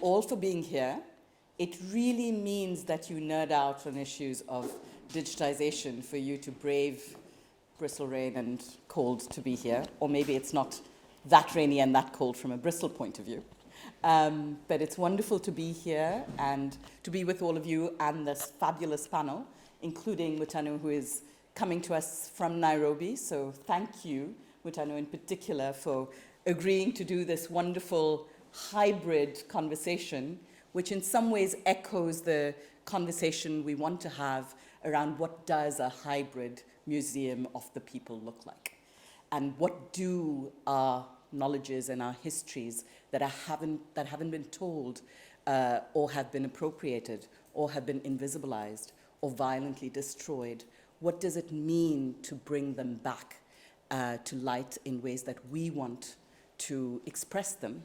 all for being here. It really means that you nerd out on issues of digitization for you to brave Bristol rain and cold to be here. Or maybe it's not that rainy and that cold from a Bristol point of view. But it's wonderful to be here and to be with all of you and this fabulous panel, including Mutanu, who is coming to us from Nairobi. So thank you, Mutanu, in particular, for agreeing to do this wonderful hybrid conversation, which in some ways echoes the conversation we want to have around what does a hybrid museum of the people look like, and what do our knowledges and our histories that haven't been told or have been appropriated or have been invisibilized or violently destroyed, what does it mean to bring them back to light in ways that we want to express them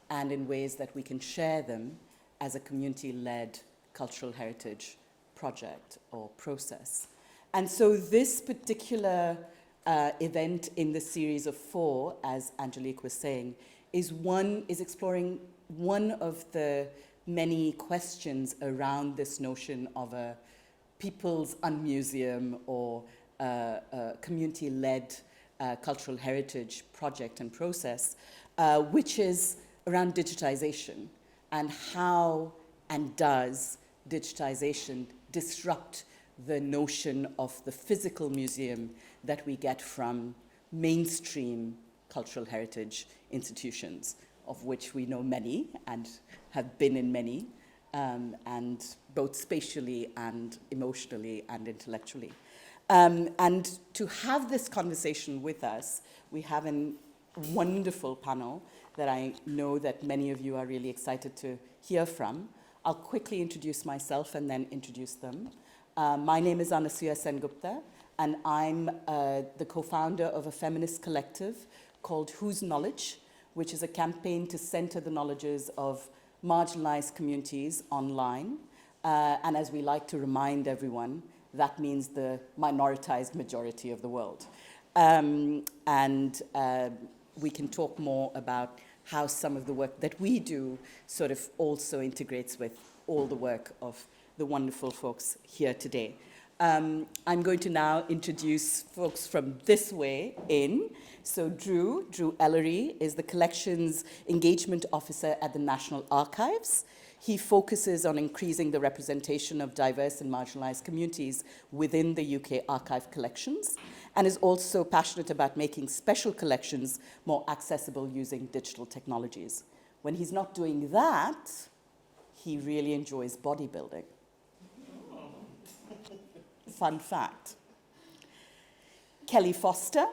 and in ways that we can share them as a community-led cultural heritage project or process. And so this particular event in the series of 4, as Angelique was saying, is exploring one of the many questions around this notion of a people's unmuseum or community-led cultural heritage project and process, which is around digitization and how and does digitization disrupt the notion of the physical museum that we get from mainstream cultural heritage institutions, of which we know many and have been in many, and both spatially and emotionally and intellectually. And to have this conversation with us, we have a wonderful panel that I know that many of you are really excited to hear from. I'll quickly introduce myself and then introduce them. My name is Anasuya Sengupta, and I'm the co-founder of a feminist collective called Whose Knowledge, which is a campaign to center the knowledges of marginalized communities online. And as we like to remind everyone, that means the minoritized majority of the world. We can talk more about how some of the work that we do sort of also integrates with all the work of the wonderful folks here today. I'm going to now introduce folks from this way in. So Drew Ellery is the Collections Engagement Officer at the National Archives. He focuses on increasing the representation of diverse and marginalized communities within the UK archive collections, and is also passionate about making special collections more accessible using digital technologies. When he's not doing that, he really enjoys bodybuilding. Fun fact. Kelly Foster.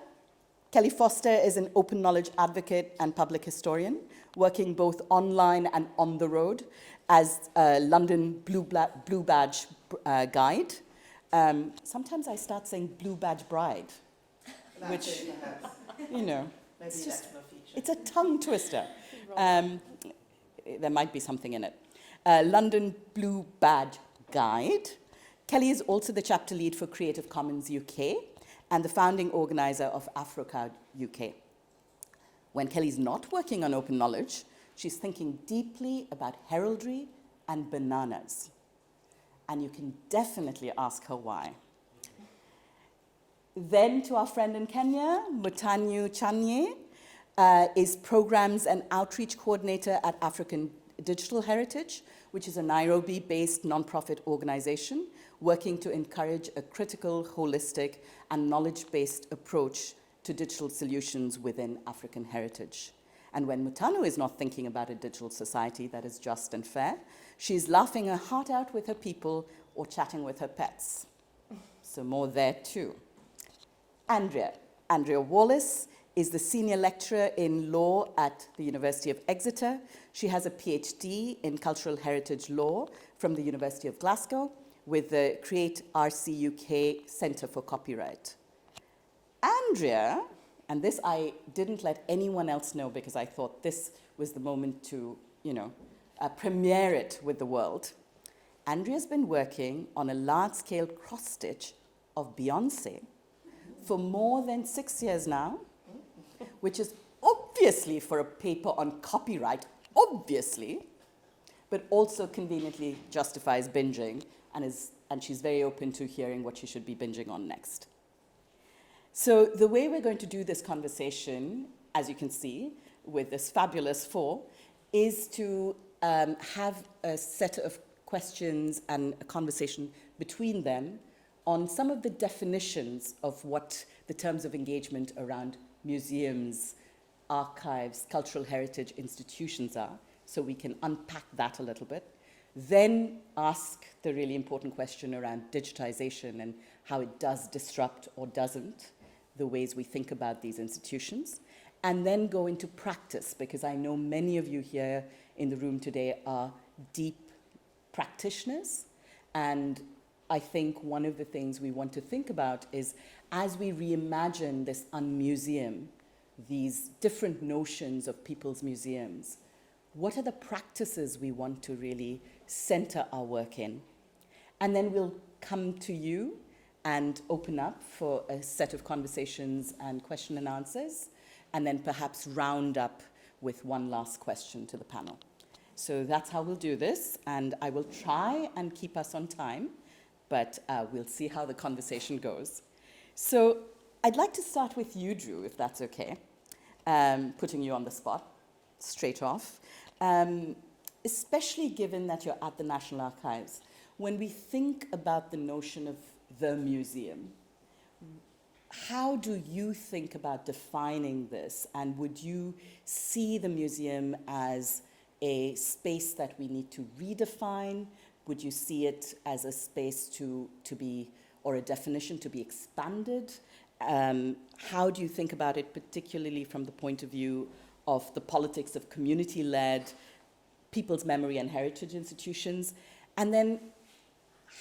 Kelly Foster is an open knowledge advocate and public historian, working both online and on the road as a London Blue Badge guide. Sometimes I start saying Blue Badge Bride, which, you know, it's a tongue twister. There might be something in it. London Blue Badge Guide. Kelly is also the chapter lead for Creative Commons UK and the founding organizer of AfroCrowd UK. When Kelly's not working on open knowledge, she's thinking deeply about heraldry and bananas. And you can definitely ask her why. Then to our friend in Kenya, Mutanyu Chanye, is Programs and Outreach Coordinator at African Digital Heritage, which is a Nairobi-based nonprofit organization working to encourage a critical, holistic, and knowledge-based approach to digital solutions within African heritage. And when Mutanu is not thinking about a digital society that is just and fair, she's laughing her heart out with her people or chatting with her pets. So more there too. Andrea Wallace is the senior lecturer in law at the University of Exeter. She has a PhD in cultural heritage law from the University of Glasgow with the Create RC UK Centre for Copyright. Andrea, and this I didn't let anyone else know because I thought this was the moment to, premiere it with the world. Andrea's been working on a large-scale cross-stitch of Beyoncé for more than 6 years now, which is obviously for a paper on copyright, obviously, but also conveniently justifies binging, and she's very open to hearing what she should be binging on next. So the way we're going to do this conversation, as you can see, with this fabulous four, is to have a set of questions and a conversation between them on some of the definitions of what the terms of engagement around museums, archives, cultural heritage institutions are, so we can unpack that a little bit. Then ask the really important question around digitization and how it does disrupt or doesn't the ways we think about these institutions. And then go into practice, because I know many of you here in the room today are deep practitioners. And I think one of the things we want to think about is, as we reimagine this unmuseum, these different notions of people's museums, what are the practices we want to really center our work in? And then we'll come to you and open up for a set of conversations and question and answers, and then perhaps round up with one last question to the panel. So that's how we'll do this, and I will try and keep us on time, but we'll see how the conversation goes. So I'd like to start with you, Drew, if that's okay, putting you on the spot straight off, especially given that you're at the National Archives. When we think about the notion of the museum, how do you think about defining this? And would you see the museum as a space that we need to redefine? Would you see it as a space to be, or a definition to be expanded? How do you think about it, particularly from the point of view of the politics of community-led people's memory and heritage institutions? And then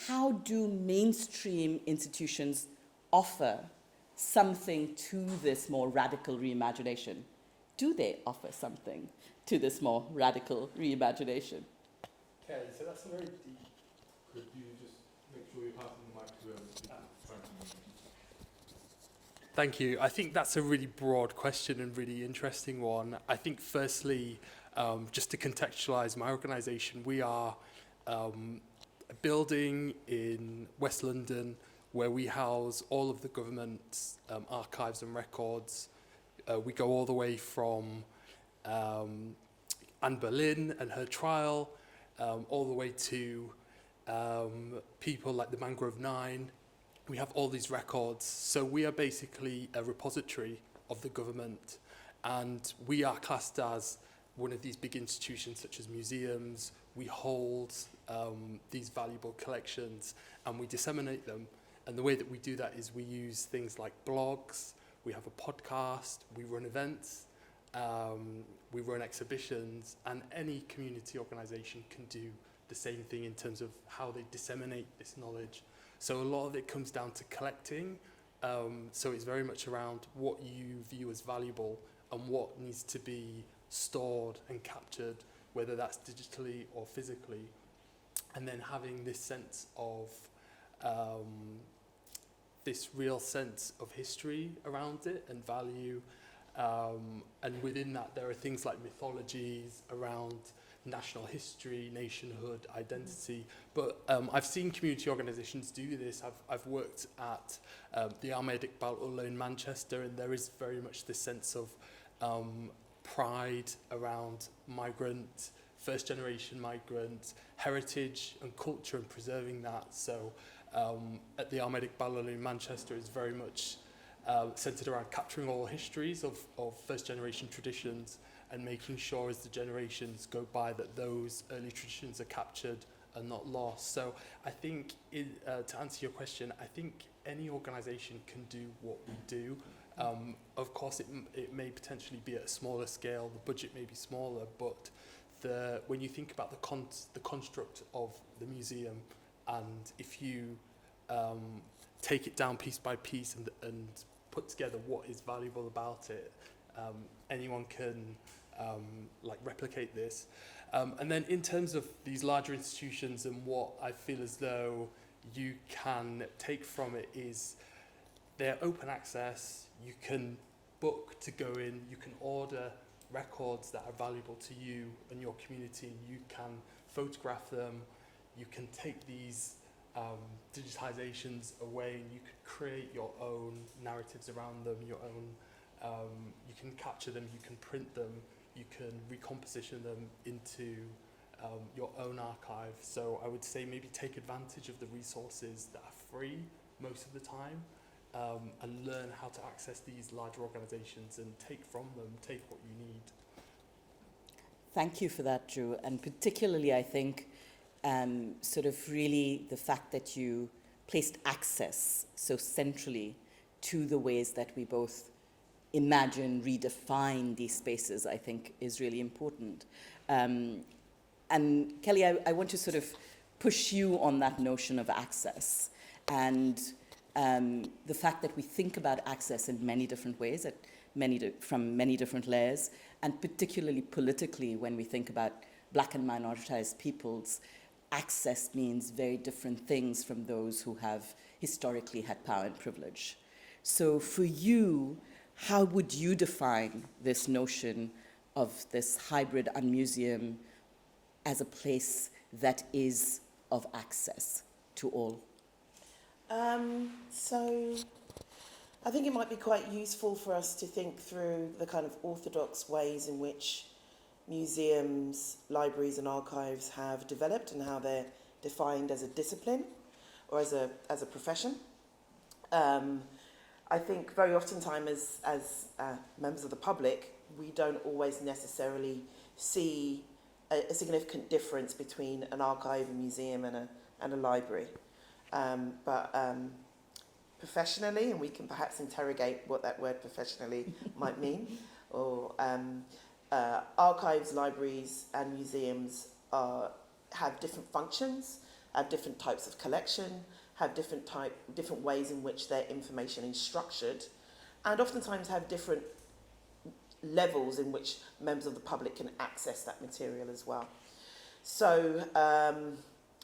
how do mainstream institutions offer something to this more radical reimagination? Do they offer something to this more radical reimagination? Okay, so that's a very deep. Could you just make sure you're passing the mic to whoever's speaking? Thank you. I think that's a really broad question and really interesting one. I think firstly, just to contextualize my organisation, we are a building in West London where we house all of the government's archives and records. We go all the way from Anne Boleyn and her trial, all the way to people like the Mangrove Nine. We have all these records. So we are basically a repository of the government, and we are classed as one of these big institutions such as museums. We hold these valuable collections and we disseminate them. And the way that we do that is we use things like blogs, we have a podcast, we run events, we run exhibitions, and any community organisation can do the same thing in terms of how they disseminate this knowledge. So a lot of it comes down to collecting. So it's very much around what you view as valuable and what needs to be stored and captured, whether that's digitally or physically. And then having this sense of this real sense of history around it and value. And within that, there are things like mythologies around national history, nationhood, identity. But I've seen community organisations do this. I've worked at the Ahmed Iqbal Ullah in Manchester, and there is very much this sense of pride around migrant, first generation migrant, heritage and culture, and preserving that. So at the Ahmed Iqbal Ullah in Manchester is very much centred around capturing all histories of first generation traditions and making sure as the generations go by that those early traditions are captured and not lost. So I think, to answer your question, I think any organisation can do what we do. Of course, it may potentially be at a smaller scale, the budget may be smaller, but when you think about the construct of the museum, and if you take it down piece by piece and put together what is valuable about it, anyone can replicate this. And then in terms of these larger institutions and what I feel as though you can take from it is they're open access, you can book to go in, you can order records that are valuable to you and your community, and you can photograph them, you can take these digitizations away and you could create your own narratives around them, your own, you can capture them, you can print them, you can recomposition them into your own archive. So I would say maybe take advantage of the resources that are free most of the time, and learn how to access these larger organizations and take from them, take what you need. Thank you for that, Drew. And particularly, I think, sort of really the fact that you placed access so centrally to the ways that we both imagine, redefine these spaces, I think is really important. And Kelly, I want to sort of push you on that notion of access and the fact that we think about access in many different ways, from many different layers, and particularly politically when we think about Black and minoritized peoples, access means very different things from those who have historically had power and privilege. So for you, how would you define this notion of this hybrid museum as a place that is of access to all? So I think it might be quite useful for us to think through the kind of orthodox ways in which museums, libraries and archives have developed and how they're defined as a discipline or as a profession. I think very oftentimes as members of the public, we don't always necessarily see a significant difference between an archive, a museum and a library. But professionally, and we can perhaps interrogate what that word professionally might mean, or archives, libraries and museums have different functions, have different types of collection, have different ways in which their information is structured, and oftentimes have different levels in which members of the public can access that material as well. So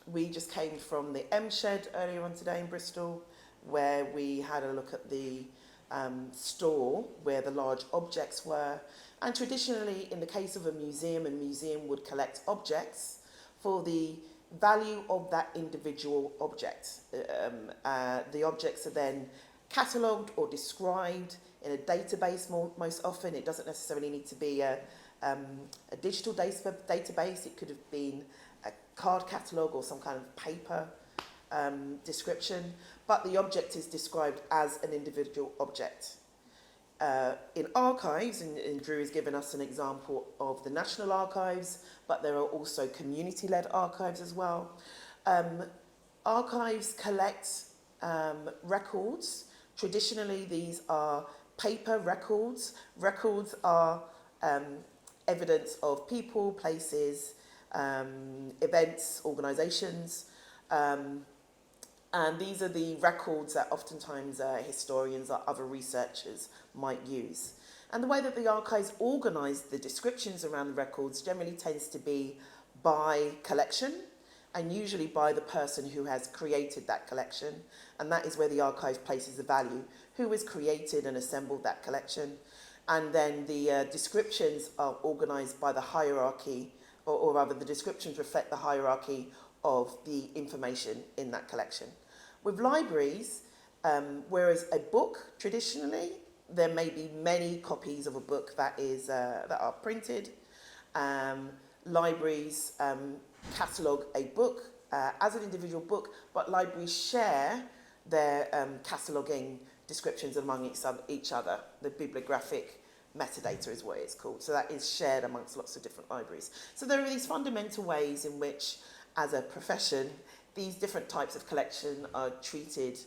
we just came from the M Shed earlier on today in Bristol, where we had a look at the store where the large objects were. And traditionally, in the case of a museum would collect objects for the value of that individual object. The objects are then catalogued or described in a database most often. It doesn't necessarily need to be a digital database. It could have been a card catalogue or some kind of paper description, but the object is described as an individual object. In archives, and Drew has given us an example of the National Archives, but there are also community-led archives as well. Archives collect records. Traditionally, these are paper records. Records are evidence of people, places, events, organisations, and these are the records that oftentimes historians or other researchers might use. And the way that the archives organise the descriptions around the records generally tends to be by collection, and usually by the person who has created that collection, and that is where the archive places the value, who has created and assembled that collection. And then the descriptions are organised by the hierarchy, or rather the descriptions reflect the hierarchy of the information in that collection. With libraries, whereas a book, traditionally, there may be many copies of a book that are printed. Libraries catalogue a book as an individual book, but libraries share their cataloguing descriptions among each other. The bibliographic metadata is what it's called. So that is shared amongst lots of different libraries. So there are these fundamental ways in which, as a profession, these different types of collection are treated,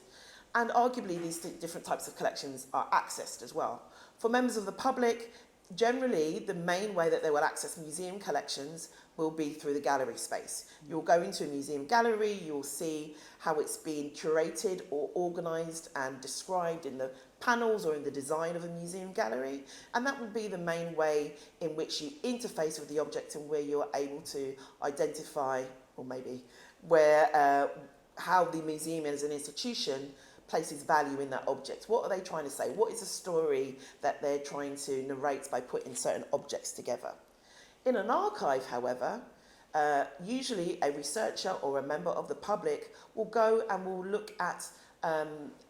and arguably these different types of collections are accessed as well. For members of the public, generally the main way that they will access museum collections will be through the gallery space. You'll go into a museum gallery, you'll see how it's been curated or organised and described in the panels or in the design of a museum gallery, and that would be the main way in which you interface with the object and where you're able to identify, or maybe where how the museum as an institution places value in that object. What are they trying to say? What is the story that they're trying to narrate by putting certain objects together? In an archive, however, usually a researcher or a member of the public will go and will look at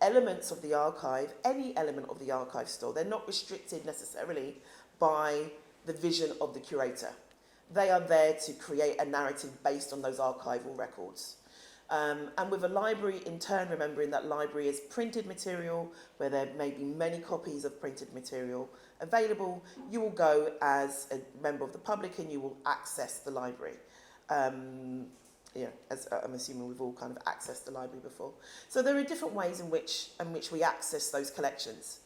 elements of the archive, any element of the archive still. They're not restricted necessarily by the vision of the curator. They are there to create a narrative based on those archival records. And with a library, in turn, remembering that library is printed material, where there may be many copies of printed material available, you will go as a member of the public and you will access the library. As I'm assuming we've all kind of accessed the library before. So there are different ways in which we access those collections.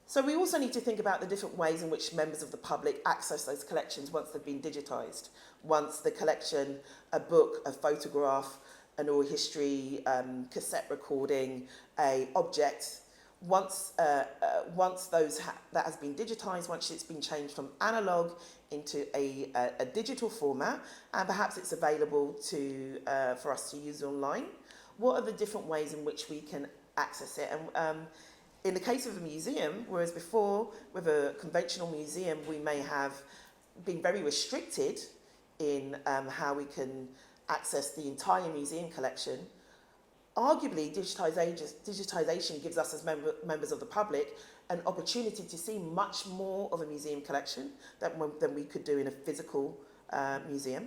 So we also need to think about the different ways in which members of the public access those collections once they've been digitised. Once the collection, a book, a photograph, an oral history, cassette recording, a object, once that has been digitised, once it's been changed from analogue into a digital format, and perhaps it's available for us to use online, what are the different ways in which we can access it? And in the case of a museum, whereas before with a conventional museum we may have been very restricted in how we can access the entire museum collection, arguably digitisation gives us as members of the public an opportunity to see much more of a museum collection than we could do in a physical museum.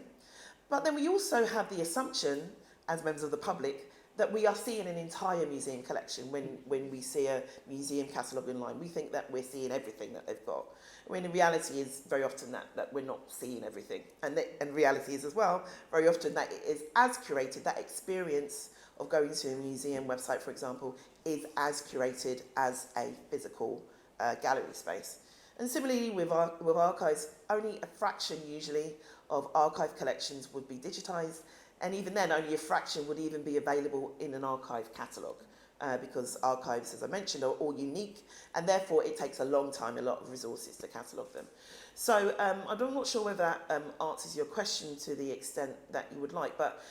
But then we also have the assumption as members of the public that we are seeing an entire museum collection when we see a museum catalogue online. We think that we're seeing everything that they've got. When the reality is very often that we're not seeing everything. And reality is as well, very often that it is as curated, that experience of going to a museum website, for example, is as curated as a physical gallery space. And similarly with archives, only a fraction usually of archive collections would be digitised. And even then, only a fraction would even be available in an archive catalogue because archives, as I mentioned, are all unique, and therefore it takes a long time, a lot of resources to catalogue them. So I'm not sure whether that answers your question to the extent that you would like, but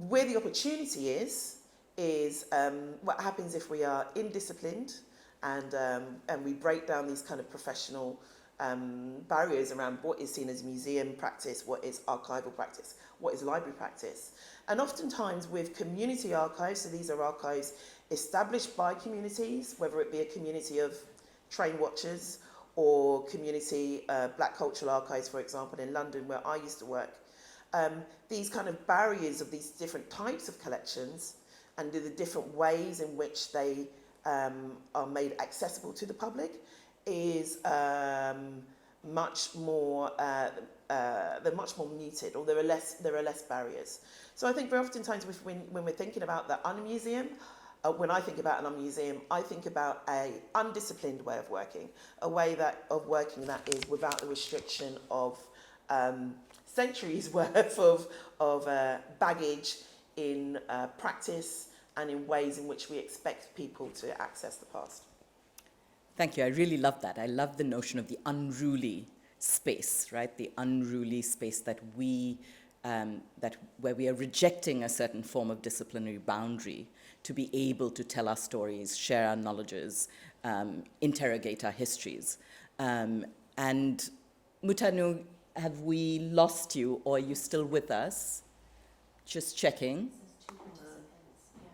where the opportunity is what happens if we are indisciplined and we break down these kind of professional barriers around what is seen as museum practice, what is archival practice, what is library practice. And oftentimes with community archives, so these are archives established by communities, whether it be a community of train watchers or community black cultural archives, for example, in London where I used to work, these kind of barriers of these different types of collections and the different ways in which they are made accessible to the public is much more they're much more muted, or there are less barriers. So I think very oftentimes when we're thinking about the unmuseum, when I think about an unmuseum, I think about a undisciplined way of working, a way of working that is without the restriction of centuries worth of baggage in practice and in ways in which we expect people to access the past. Thank you. I really love that. I love the notion of the unruly space, right? The unruly space that where we are rejecting a certain form of disciplinary boundary to be able to tell our stories, share our knowledges, interrogate our histories. And Mutanu, have we lost you, or are you still with us? Just checking. Two participants, yeah.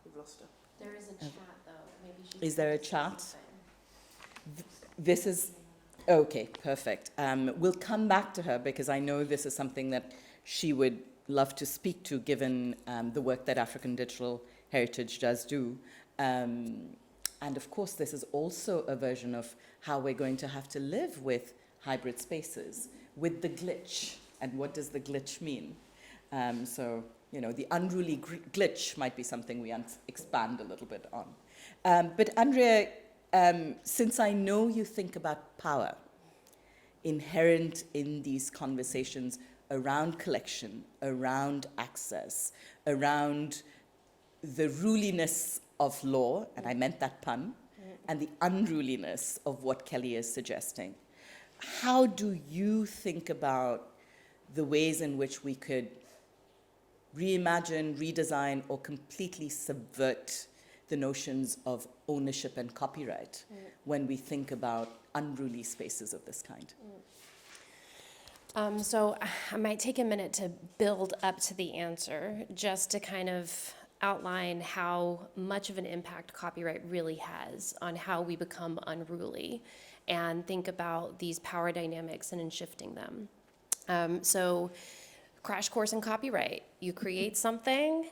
We've lost her. There is a chat, though. Maybe she's Is there a saying chat? something. This is, okay, perfect. We'll come back to her because I know this is something that she would love to speak to given the work that African Digital Heritage does do. And of course, this is also a version of how we're going to have to live with hybrid spaces, with the glitch. And what does the glitch mean? So, the unruly glitch might be something we expand a little bit on. But Andrea, since I know you think about power inherent in these conversations around collection, around access, around the ruliness of law, and I meant that pun, and the unruliness of what Kelly is suggesting, how do you think about the ways in which we could reimagine, redesign, or completely subvert the notions of ownership and copyright when we think about unruly spaces of this kind? So I might take a minute to build up to the answer, just to kind of outline how much of an impact copyright really has on how we become unruly and think about these power dynamics and in shifting them. So crash course in copyright. You create something,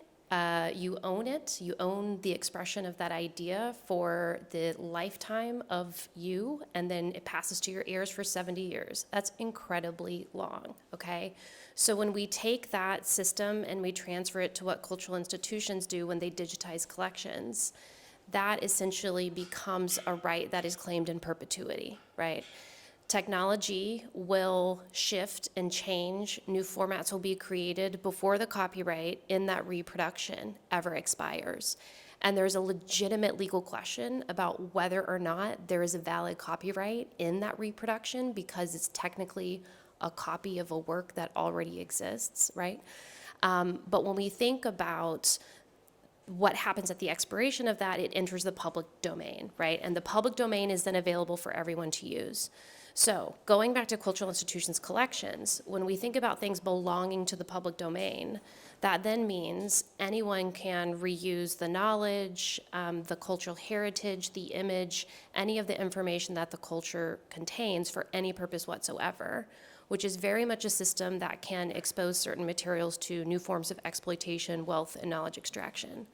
you own it, you own the expression of that idea for the lifetime of you, and then it passes to your heirs for 70 years. That's incredibly long, okay? So when we take that system and we transfer it to what cultural institutions do when they digitize collections, that essentially becomes a right that is claimed in perpetuity, right? Technology will shift and change. New formats will be created before the copyright in that reproduction ever expires. And there's a legitimate legal question about whether or not there is a valid copyright in that reproduction because it's technically a copy of a work that already exists, right? But when we think about what happens at the expiration of that, it enters the public domain, right? And the public domain is then available for everyone to use. So going back to cultural institutions' collections, when we think about things belonging to the public domain, that then means anyone can reuse the knowledge, the cultural heritage, the image, any of the information that the culture contains for any purpose whatsoever, which is very much a system that can expose certain materials to new forms of exploitation, wealth, and knowledge extraction.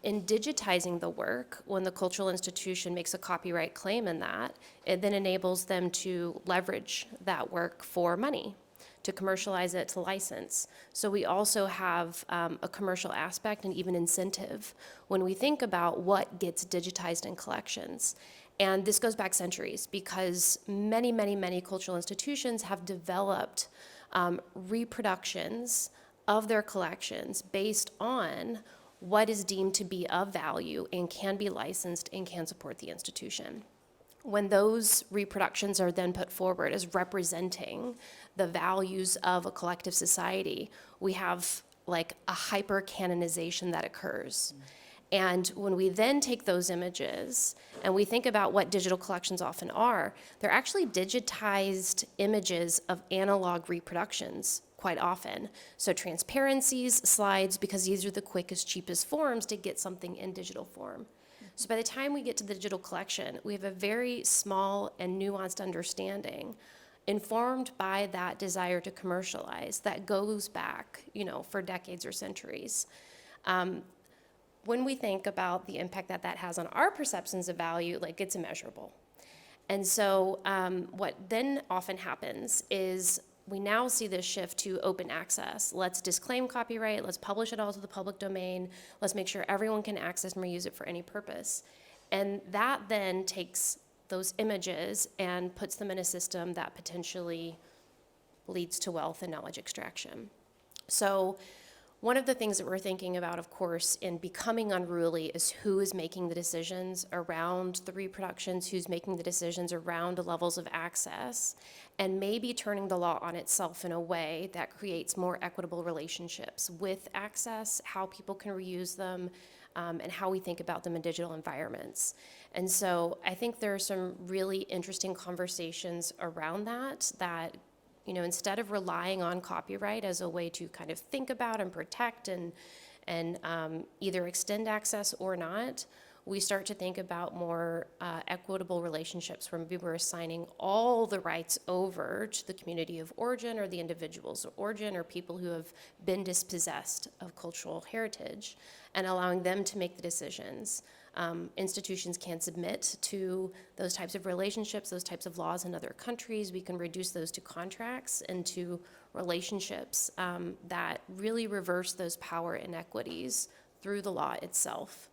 In digitizing the work, when the cultural institution makes a copyright claim in that, it then enables them to leverage that work for money, to commercialize it, to license. So we also have a commercial aspect and even incentive when we think about what gets digitized in collections. And this goes back centuries because many, many, many cultural institutions have developed reproductions of their collections based on what is deemed to be of value and can be licensed and can support the institution. When those reproductions are then put forward as representing the values of a collective society, we have like a hyper canonization that occurs. And when we then take those images and we think about what digital collections often are, they're actually digitized images of analog reproductions quite often. So transparencies, slides, because these are the quickest, cheapest forms to get something in digital form. So by the time we get to the digital collection, we have a very small and nuanced understanding informed by that desire to commercialize that goes back, for decades or centuries. When we think about the impact that that has on our perceptions of value, it's immeasurable. And so what then often happens is we now see this shift to open access. Let's disclaim copyright, let's publish it all to the public domain, let's make sure everyone can access and reuse it for any purpose. And that then takes those images and puts them in a system that potentially leads to wealth and knowledge extraction. So one of the things that we're thinking about, of course, in becoming unruly is who is making the decisions around the reproductions, who's making the decisions around the levels of access, and maybe turning the law on itself in a way that creates more equitable relationships with access, how people can reuse them, and how we think about them in digital environments. And so I think there are some really interesting conversations around that instead of relying on copyright as a way to kind of think about and protect and either extend access or not, we start to think about more equitable relationships where maybe we're assigning all the rights over to the community of origin or the individuals of origin or people who have been dispossessed of cultural heritage and allowing them to make the decisions. Institutions can submit to those types of relationships, those types of laws in other countries. We can reduce those to contracts and to relationships that really reverse those power inequities through the law itself.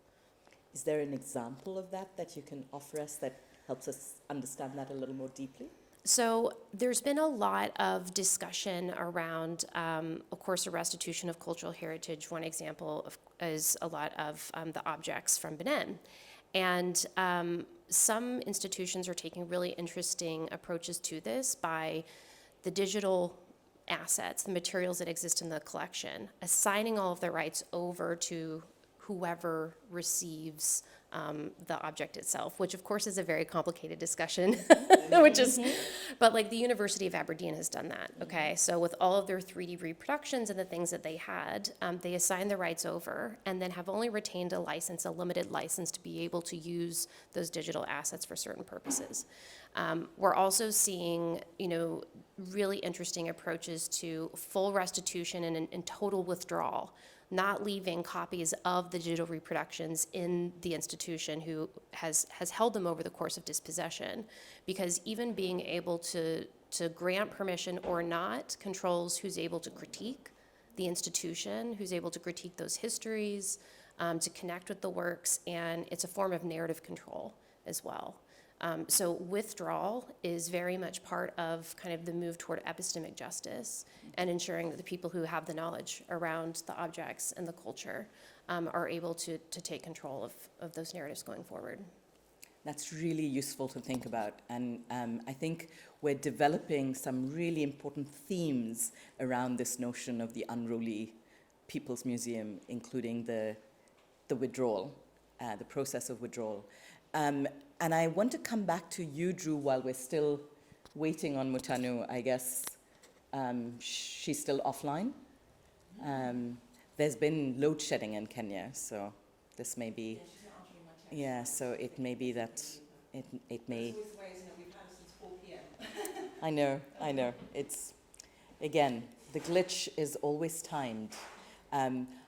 Is there an example of that you can offer us that helps us understand that a little more deeply? So there's been a lot of discussion around, of course, the restitution of cultural heritage. One example is a lot of the objects from Benin. And some institutions are taking really interesting approaches to this by the digital assets, the materials that exist in the collection, assigning all of the rights over to whoever receives the object itself, which of course is a very complicated discussion, but like the University of Aberdeen has done that, okay? So with all of their 3D reproductions and the things that they had, they assigned the rights over and then have only retained a license, a limited license, to be able to use those digital assets for certain purposes. We're also seeing, really interesting approaches to full restitution and total withdrawal, not leaving copies of the digital reproductions in the institution who has held them over the course of dispossession, because even being able to grant permission or not controls who's able to critique the institution, who's able to critique those histories, to connect with the works, and it's a form of narrative control as well. So withdrawal is very much part of kind of the move toward epistemic justice and ensuring that the people who have the knowledge around the objects and the culture are able to take control of those narratives going forward. That's really useful to think about. And I think we're developing some really important themes around this notion of the unruly People's Museum, including the withdrawal, the process of withdrawal. And I want to come back to you, Drew, while we're still waiting on Mutanu. I guess she's still offline. There's been load shedding in Kenya, so this may be... Yeah, so it may be that it may... I know. It's, again, the glitch is always timed.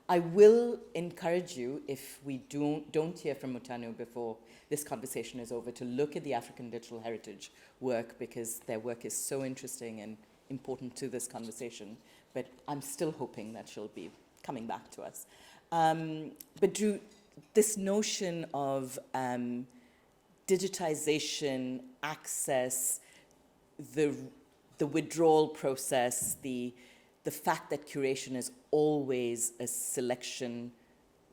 I will encourage you, if we don't hear from Mutanu before this conversation is over, to look at the African digital heritage work, because their work is so interesting and important to this conversation. But I'm still hoping that she'll be coming back to us. But Drew, this notion of digitization, access, the withdrawal process, the fact that curation is always a selection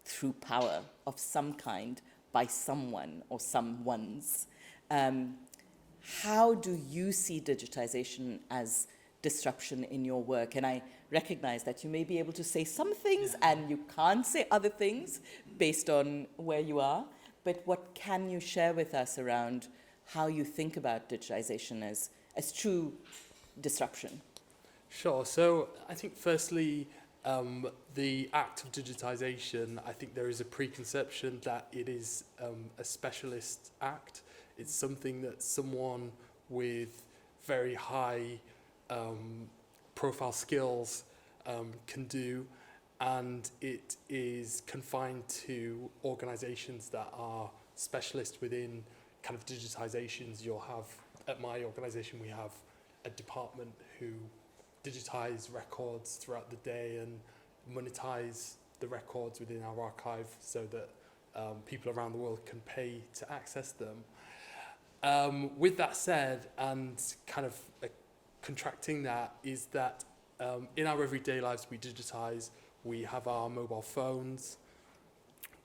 through power of some kind by someone or someones. How do you see digitization as disruption in your work? And I recognize that you may be able to say some things and you can't say other things based on where you are, but what can you share with us around how you think about digitization as true disruption? Sure. So I think firstly, the act of digitization, I think there is a preconception that it is a specialist act. It's something that someone with very high profile skills can do, and it is confined to organizations that are specialists within kind of digitizations. You'll have, at my organization, we have a department who digitize records throughout the day and monetize the records within our archive so that people around the world can pay to access them. With that said, and kind of contracting that, is that in our everyday lives we digitize. We have our mobile phones.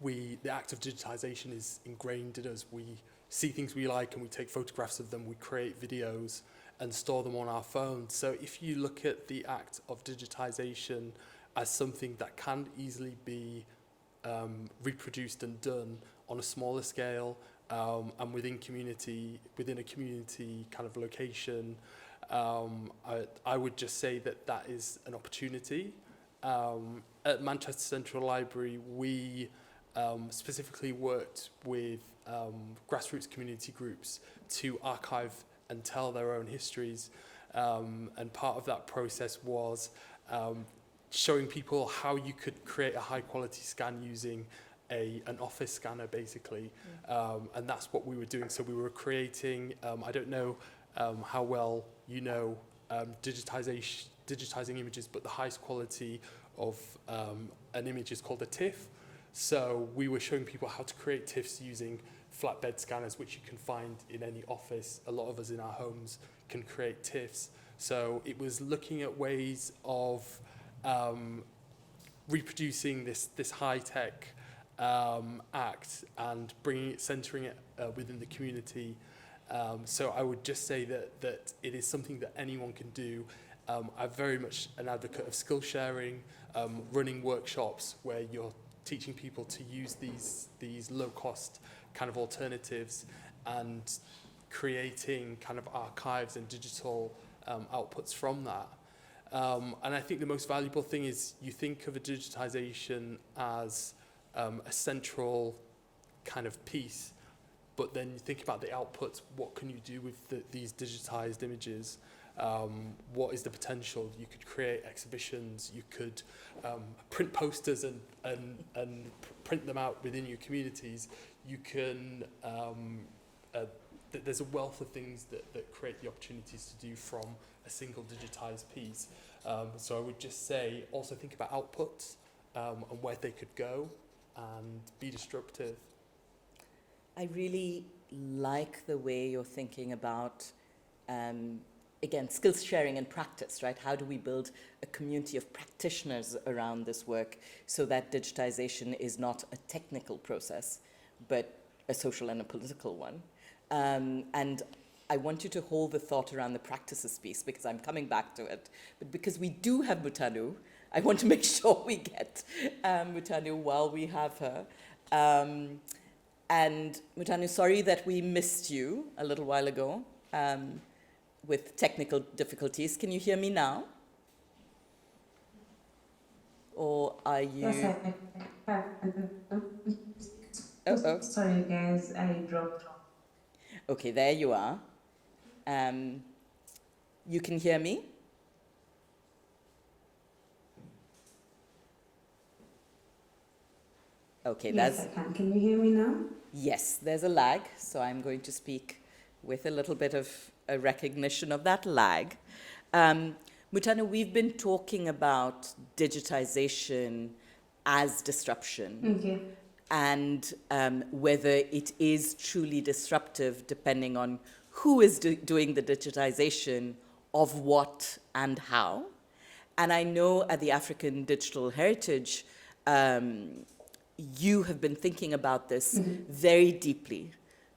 The act of digitization is ingrained in us. We see things we like and we take photographs of them. We create videos and store them on our phones. So if you look at the act of digitization as something that can easily be reproduced and done on a smaller scale, and within a community kind of location, I would just say that is an opportunity. At Manchester Central Library, we specifically worked with grassroots community groups to archive and tell their own histories. And part of that process was showing people how you could create a high quality scan using an office scanner, basically. And that's what we were doing. So we were creating, I don't know how well you know digitizing images, but the highest quality of an image is called a TIFF. So we were showing people how to create TIFFs using flatbed scanners, which you can find in any office. A lot of us in our homes can create TIFFs. So it was looking at ways of reproducing this high-tech act and centering it within the community. So I would just say that it is something that anyone can do. I'm very much an advocate of skill sharing, running workshops where you're teaching people to use these low-cost kind of alternatives and creating kind of archives and digital outputs from that. And I think the most valuable thing is you think of a digitization as a central kind of piece, but then you think about the outputs. What can you do with these digitized images? What is the potential? You could create exhibitions, you could print posters and print them out within your communities. You can, there's a wealth of things that create the opportunities to do from a single digitized piece. So I would just say, also think about outputs and where they could go and be disruptive. I really like the way you're thinking about, again, skills sharing and practice, right? How do we build a community of practitioners around this work so that digitization is not a technical process, but a social and a political one? And I want you to hold the thought around the practices piece because I'm coming back to it. But because we do have Mutanu, I want to make sure we get Mutanu while we have her. And Mutanu, sorry that we missed you a little while ago with technical difficulties. Can you hear me now? Or are you? Yes, Uh-oh. Sorry, guys, I dropped. Okay, there you are. You can hear me? Okay, Yes, that's... I can. Can you hear me now? Yes, there's a lag, so I'm going to speak with a little bit of a recognition of that lag. Mutanu, we've been talking about digitization as disruption. Okay. And whether it is truly disruptive depending on who is doing the digitization of what and how. And I know at the African Digital Heritage, you have been thinking about this very deeply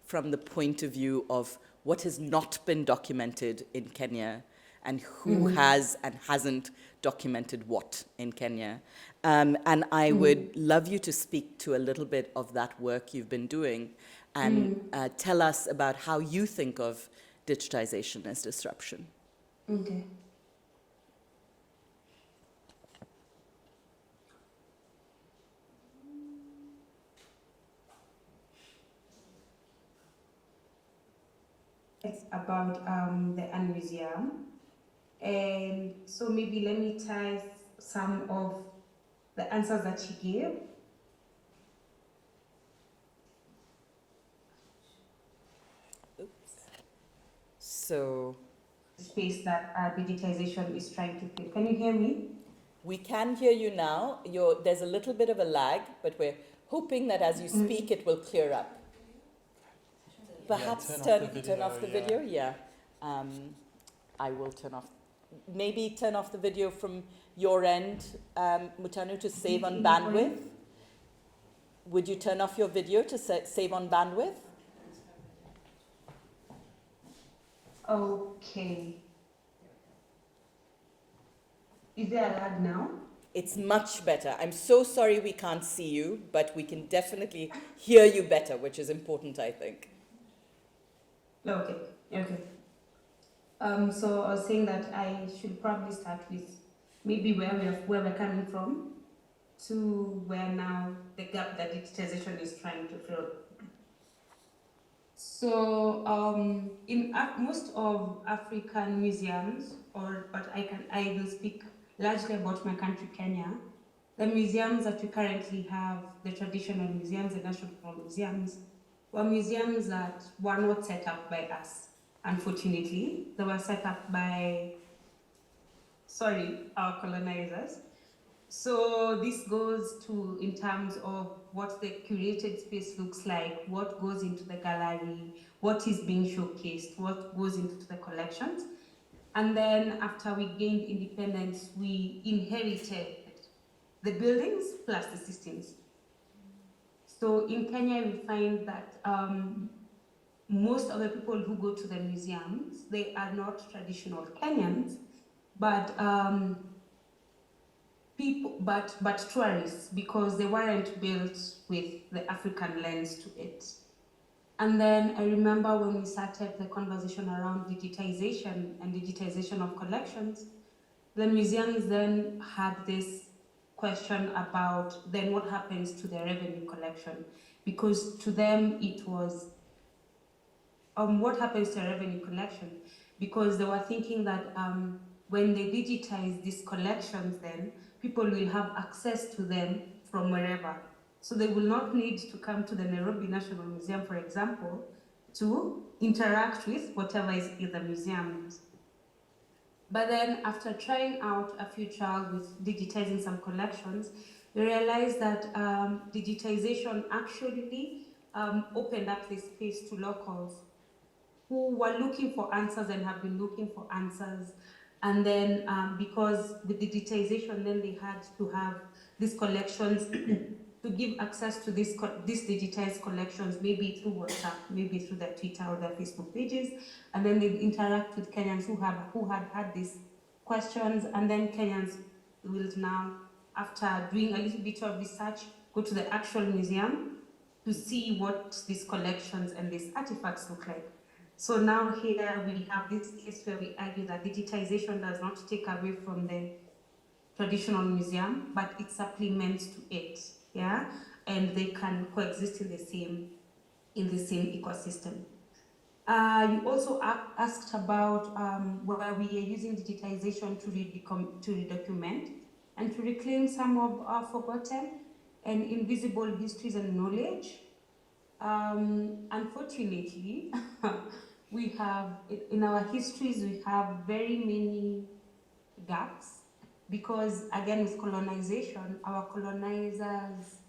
from the point of view of what has not been documented in Kenya and who has and hasn't documented what in Kenya. And I would love you to speak to a little bit of that work you've been doing and tell us about how you think of digitization as disruption. Okay. It's about the Art Museum. And so maybe let me tie some of the answers that she gave. So Space that digitization is trying to fill. Can you hear me? we can hear you now. There's a little bit of a lag, but we're hoping that as you speak, it will clear up. Perhaps turn off the video. Yeah. I will turn off. Maybe turn off the video from your end, Mutanu, to save on bandwidth. Would you turn off your video to save on bandwidth? Okay. Is there a lag now? It's much better. I'm so sorry we can't see you, but we can definitely hear you better, which is important, I think. Okay. Okay. So I was saying that I should probably start with maybe where we're coming from to where now the gap that digitization is trying to fill. So in most of African museums, but I will speak largely about my country, Kenya. The museums that we currently have, the traditional museums, the national museums, were museums that were not set up by us. Unfortunately, they were set up by, our colonizers. So this goes to in terms of what the curated space looks like, what goes into the gallery, what is being showcased, what goes into the collections. And then after we gained independence, we inherited the buildings plus the systems. So in Kenya, we find that most of the people who go to the museums, they are not traditional Kenyans, but people, but tourists, because they weren't built with the African lens to it. And then I remember when we started the conversation around digitization and digitization of collections, the museums then had this question about then what happens to the revenue collection, because to them it was what happens to revenue collection, because they were thinking that when they digitize these collections, then people will have access to them from wherever. So they will not need to come to the Nairobi National Museum, for example, to interact with whatever is in the museums. But then after trying out a few trials with digitizing some collections, we realized that digitization actually opened up this space to locals who were looking for answers and have been looking for answers. And then because with digitization, then they had to have these collections to give access to these digitized collections, maybe through WhatsApp, maybe through their Twitter or their Facebook pages, and then they interact with Kenyans who had these questions, and then Kenyans will now, after doing a little bit of research, go to the actual museum to see what these collections and these artifacts look like. So now here we have this case where we argue that digitization does not take away from the traditional museum, but it supplements to it, yeah? And they can coexist in the same ecosystem. You also asked about whether we are using digitization to redocument and to reclaim some of our forgotten and invisible histories and knowledge. Unfortunately, we have, in our histories, we have very many gaps, because again, with colonization, our colonizers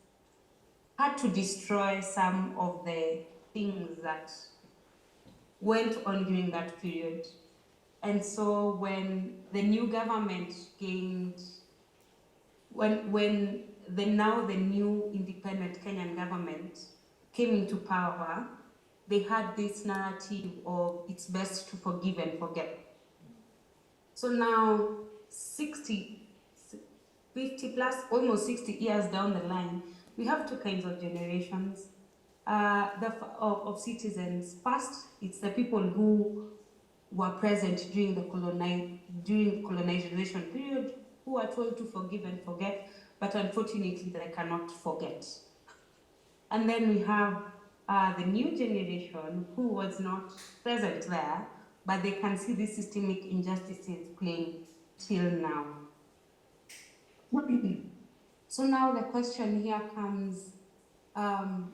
had to destroy some of the things that went on during that period. And so when the new government gained, when the new independent Kenyan government came into power, they had this narrative of it's best to forgive and forget. So now 50 plus, almost 60 years down the line, we have two kinds of generations of citizens. First, it's the people who were present during the colonization period, who are told to forgive and forget, but unfortunately they cannot forget. And then we have the new generation who was not present there, but they can see these systemic injustices playing till now. So now the question here comes, then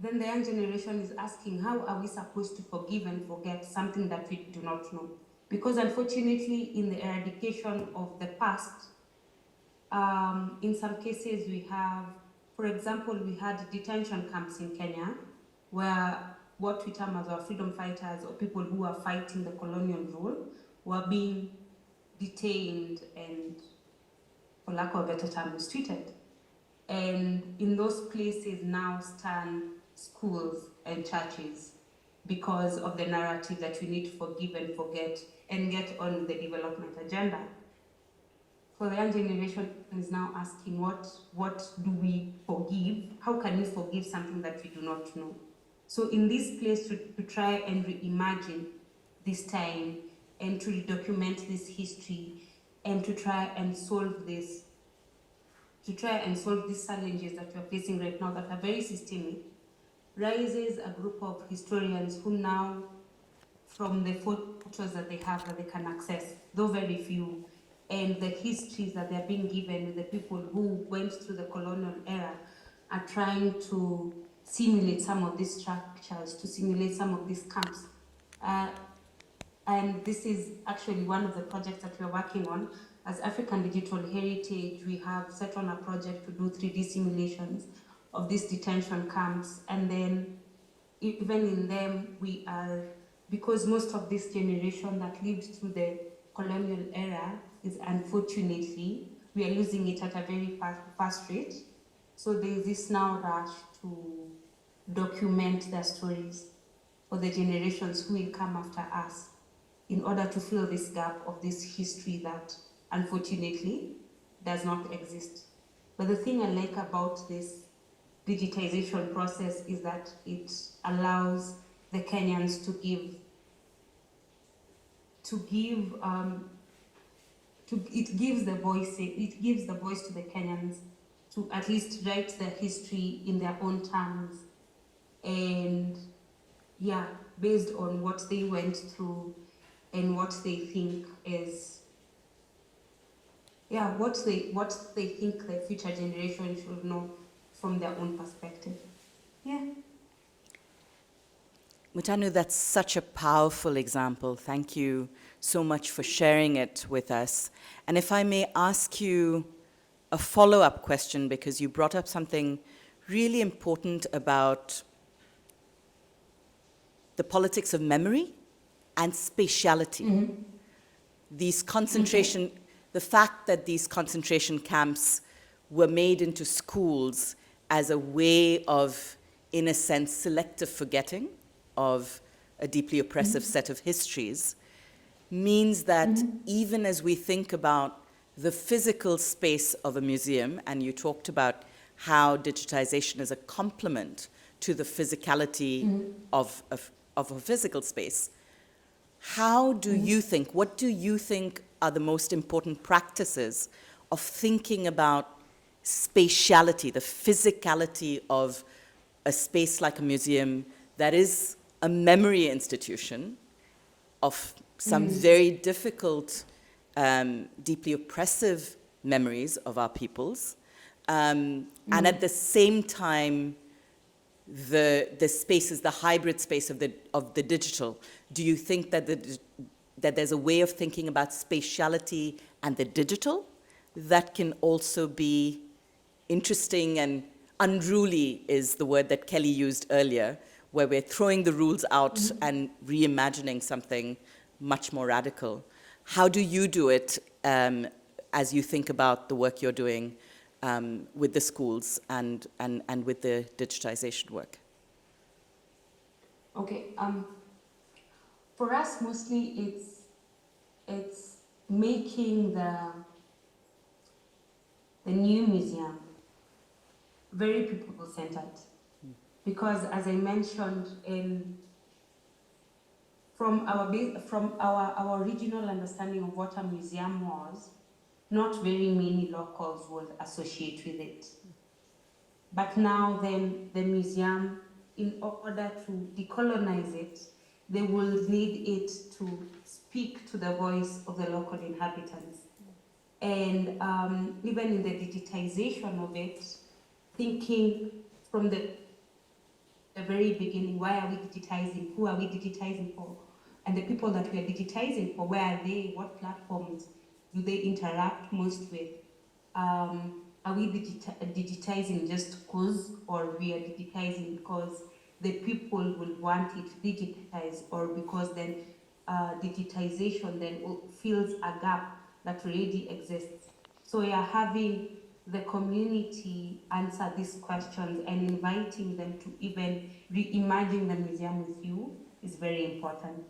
the young generation is asking, how are we supposed to forgive and forget something that we do not know? Because unfortunately, in the eradication of the past, in some cases we have, for example, we had detention camps in Kenya, where what we term as our freedom fighters, or people who are fighting the colonial rule, were being detained and, for lack of a better term, mistreated. And in those places now stand schools and churches because of the narrative that we need to forgive and forget and get on with the development agenda. So the young generation is now asking, what do we forgive? How can we forgive something that we do not know? So in this place, to try and reimagine this time and to document this history and to try and solve these challenges that we're facing right now that are very systemic, raises a group of historians who now, from the photos that they have that they can access, though very few, and the histories that they're being given with the people who went through the colonial era, are trying to simulate some of these structures, to simulate some of these camps. And this is actually one of the projects that we're working on. As African Digital Heritage, we have set on a project to do 3D simulations of these detention camps. And then even in them, we are, because most of this generation that lived through the colonial era is, unfortunately, we are losing it at a very fast rate. So there is this now rush to document their stories for the generations who will come after us, in order to fill this gap of this history that, unfortunately, does not exist. But the thing I like about this digitization process is that it allows the Kenyans to it gives the voice to the Kenyans to at least write their history in their own terms, and yeah, based on what they went through and what they think is what they think the future generation should know from their own perspective. Yeah. Mutanu, that's such a powerful example. Thank you so much for sharing it with us. And if I may ask you a follow-up question, because you brought up something really important about the politics of memory and spatiality. Mm-hmm. These concentration, the fact that these concentration camps were made into schools as a way of, in a sense, selective forgetting of a deeply oppressive set of histories, means that even as we think about the physical space of a museum, and you talked about how digitization is a complement to the physicality of a physical space, how do you think, what do you think are the most important practices of thinking about spatiality, the physicality of a space like a museum that is a memory institution of some very difficult, deeply oppressive memories of our peoples, and at the same time, the spaces, the hybrid space of the digital. Do you think that that there's a way of thinking about spatiality and the digital that can also be interesting and unruly, is the word that Kelly used earlier, where we're throwing the rules out and reimagining something much more radical? How do you do it as you think about the work you're doing with the schools and with the digitization work? Okay. For us, mostly it's making the new museum very people-centered, because as I mentioned, from our original understanding of what a museum was, not very many locals would associate with it. But now then the museum, in order to decolonize it, they will need it to speak to the voice of the local inhabitants. And even in the digitization of it, thinking from the very beginning, why are we digitizing? Who are we digitizing for? And the people that we are digitizing for, where are they? What platforms do they interact most with? Are we digitizing just because, or we are digitizing because the people will want it digitized, or because then digitization then fills a gap that already exists? So we are having the community answer these questions and inviting them to even reimagine the museum with you is very important.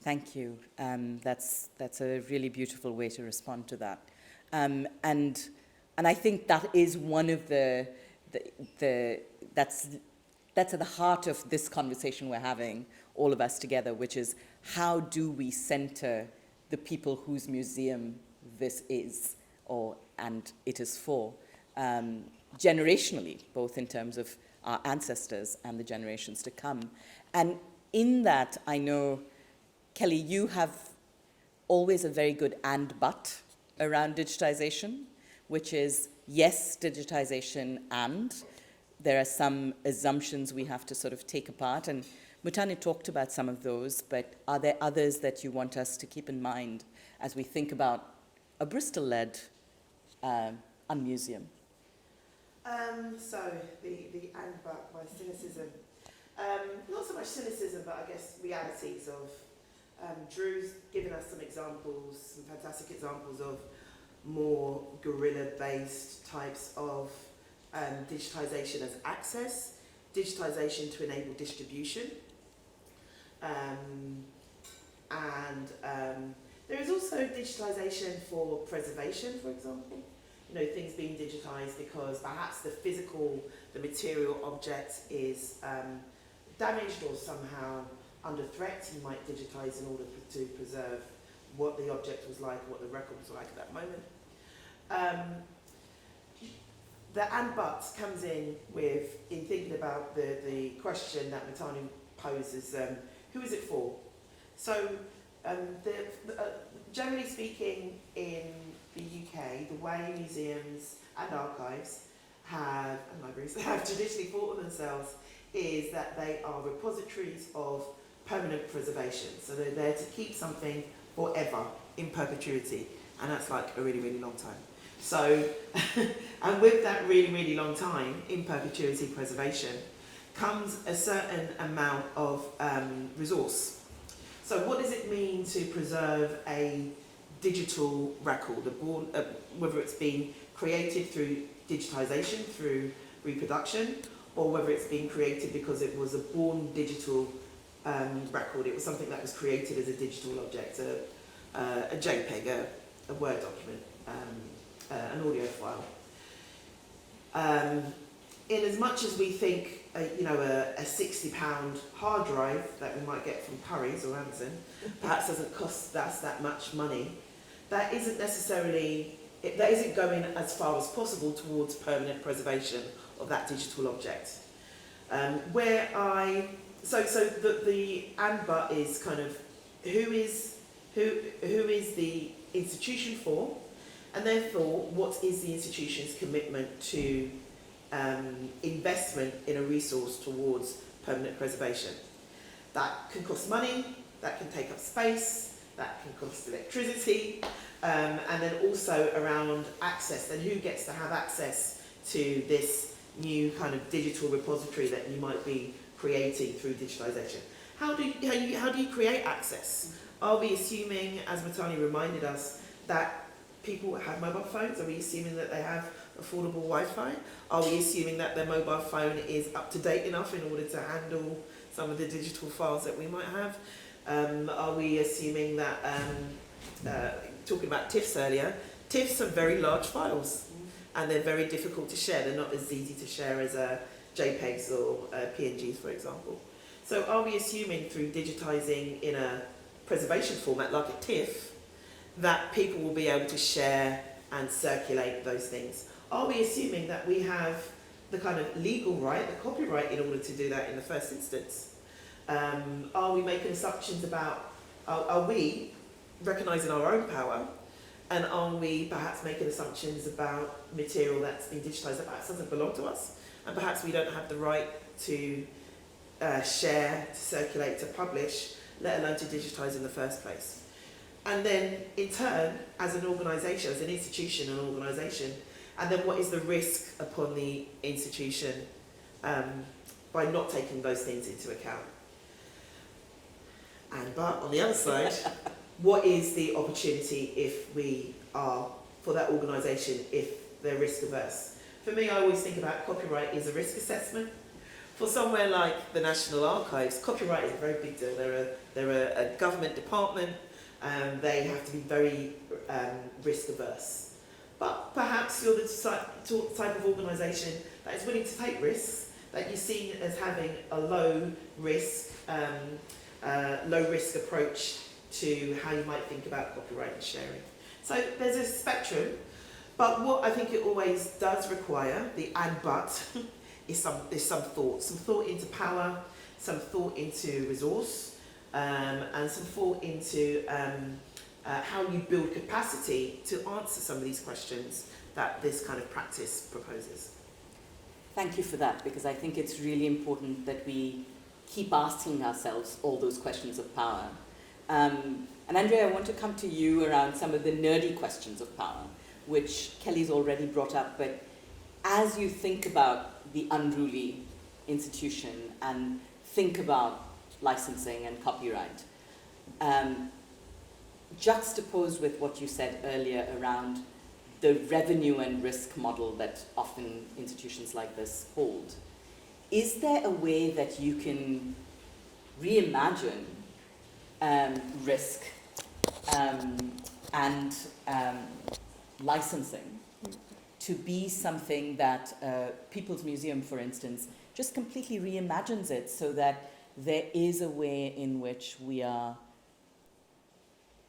Thank you. That's a really beautiful way to respond to that. And I think that is one of that's at the heart of this conversation we're having, all of us together, which is how do we center the people whose museum this is, and it is for, generationally, both in terms of our ancestors and the generations to come. And in that, I know, Kelly, you have always a very good and but around digitization, which is, yes, digitization, and there are some assumptions we have to sort of take apart. And Mutani talked about some of those, but are there others that you want us to keep in mind as we think about a Bristol-led museum? So the and but, my cynicism, not so much cynicism, but I guess realities of Drew's given us some examples, some fantastic examples of more guerrilla-based types of digitization as access, digitization to enable distribution, and There is also digitisation for preservation, for example. You know, things being digitised because perhaps the material object is damaged or somehow under threat. You might digitise in order to preserve what the object was like, what the record was like at that moment. The and but comes in thinking about the question that Matani poses, who is it for? So generally speaking, in the UK, the way museums and archives and libraries have traditionally thought of themselves is that they are repositories of permanent preservation. So they're there to keep something forever in perpetuity, and that's like a really, really long time. So, and with that really, really long time in perpetuity preservation comes a certain amount of resource. So what does it mean to preserve a digital record, whether it's been created through digitisation, through reproduction, or whether it's been created because it was a born digital record. It was something that was created as a digital object, a JPEG, a Word document, an audio file. In as much as we think, a £60 hard drive that we might get from Currys or Amazon perhaps doesn't cost us that much money, that isn't going as far as possible towards permanent preservation of that digital object. The and but is kind of who is the institution for, and therefore what is the institution's commitment to investment in a resource towards permanent preservation. That can cost money, that can take up space, that can cost electricity, and then also around access, and who gets to have access to this new kind of digital repository that you might be creating through digitisation. How do you create access? Are we assuming, as Matani reminded us, that people have mobile phones? Are we assuming that they have affordable Wi-Fi? Are we assuming that their mobile phone is up to date enough in order to handle some of the digital files that we might have? Are we assuming that, talking about TIFFs earlier, TIFFs are very large files and they're very difficult to share. They're not as easy to share as JPEGs or PNGs, for example. So are we assuming through digitising in a preservation format like a TIFF that people will be able to share and circulate those things? Are we assuming that we have the kind of legal right, the copyright, in order to do that in the first instance? Are we making assumptions about, are we recognising our own power, and are we perhaps making assumptions about material that's been digitised that perhaps doesn't belong to us, and perhaps we don't have the right to share, to circulate, to publish, let alone to digitise in the first place? And then in turn, as an organisation, as an institution, an organisation, and then what is the risk upon the institution by not taking those things into account? But on the other side, what is the opportunity if we are, for that organisation, if they're risk averse? For me, I always think about copyright as a risk assessment. For somewhere like the National Archives, copyright is a very big deal. They're a government department. They have to be very risk averse. But perhaps you're the type of organisation that is willing to take risks, that you're seen as having a low risk approach to how you might think about copyright and sharing. So there's a spectrum, but what I think it always does require, the and but, is some thought into power, some thought into resource, and some thought into how you build capacity to answer some of these questions that this kind of practice proposes. Thank you for that, because I think it's really important that we keep asking ourselves all those questions of power. And Andrea, I want to come to you around some of the nerdy questions of power, which Kelly's already brought up, but as you think about the unruly institution and think about licensing and copyright, juxtaposed with what you said earlier around the revenue and risk model that often institutions like this hold, is there a way that you can reimagine risk and licensing to be something that People's Museum, for instance, just completely reimagines it so that there is a way in which we are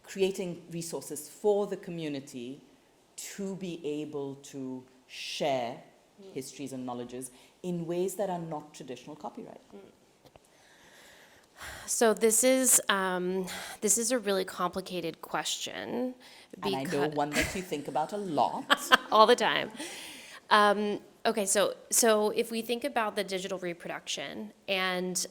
creating resources for the community to be able to share histories and knowledges in ways that are not traditional copyright. So this is a really complicated question. And I know one that you think about a lot. All the time. Okay, so if we think about the digital reproduction and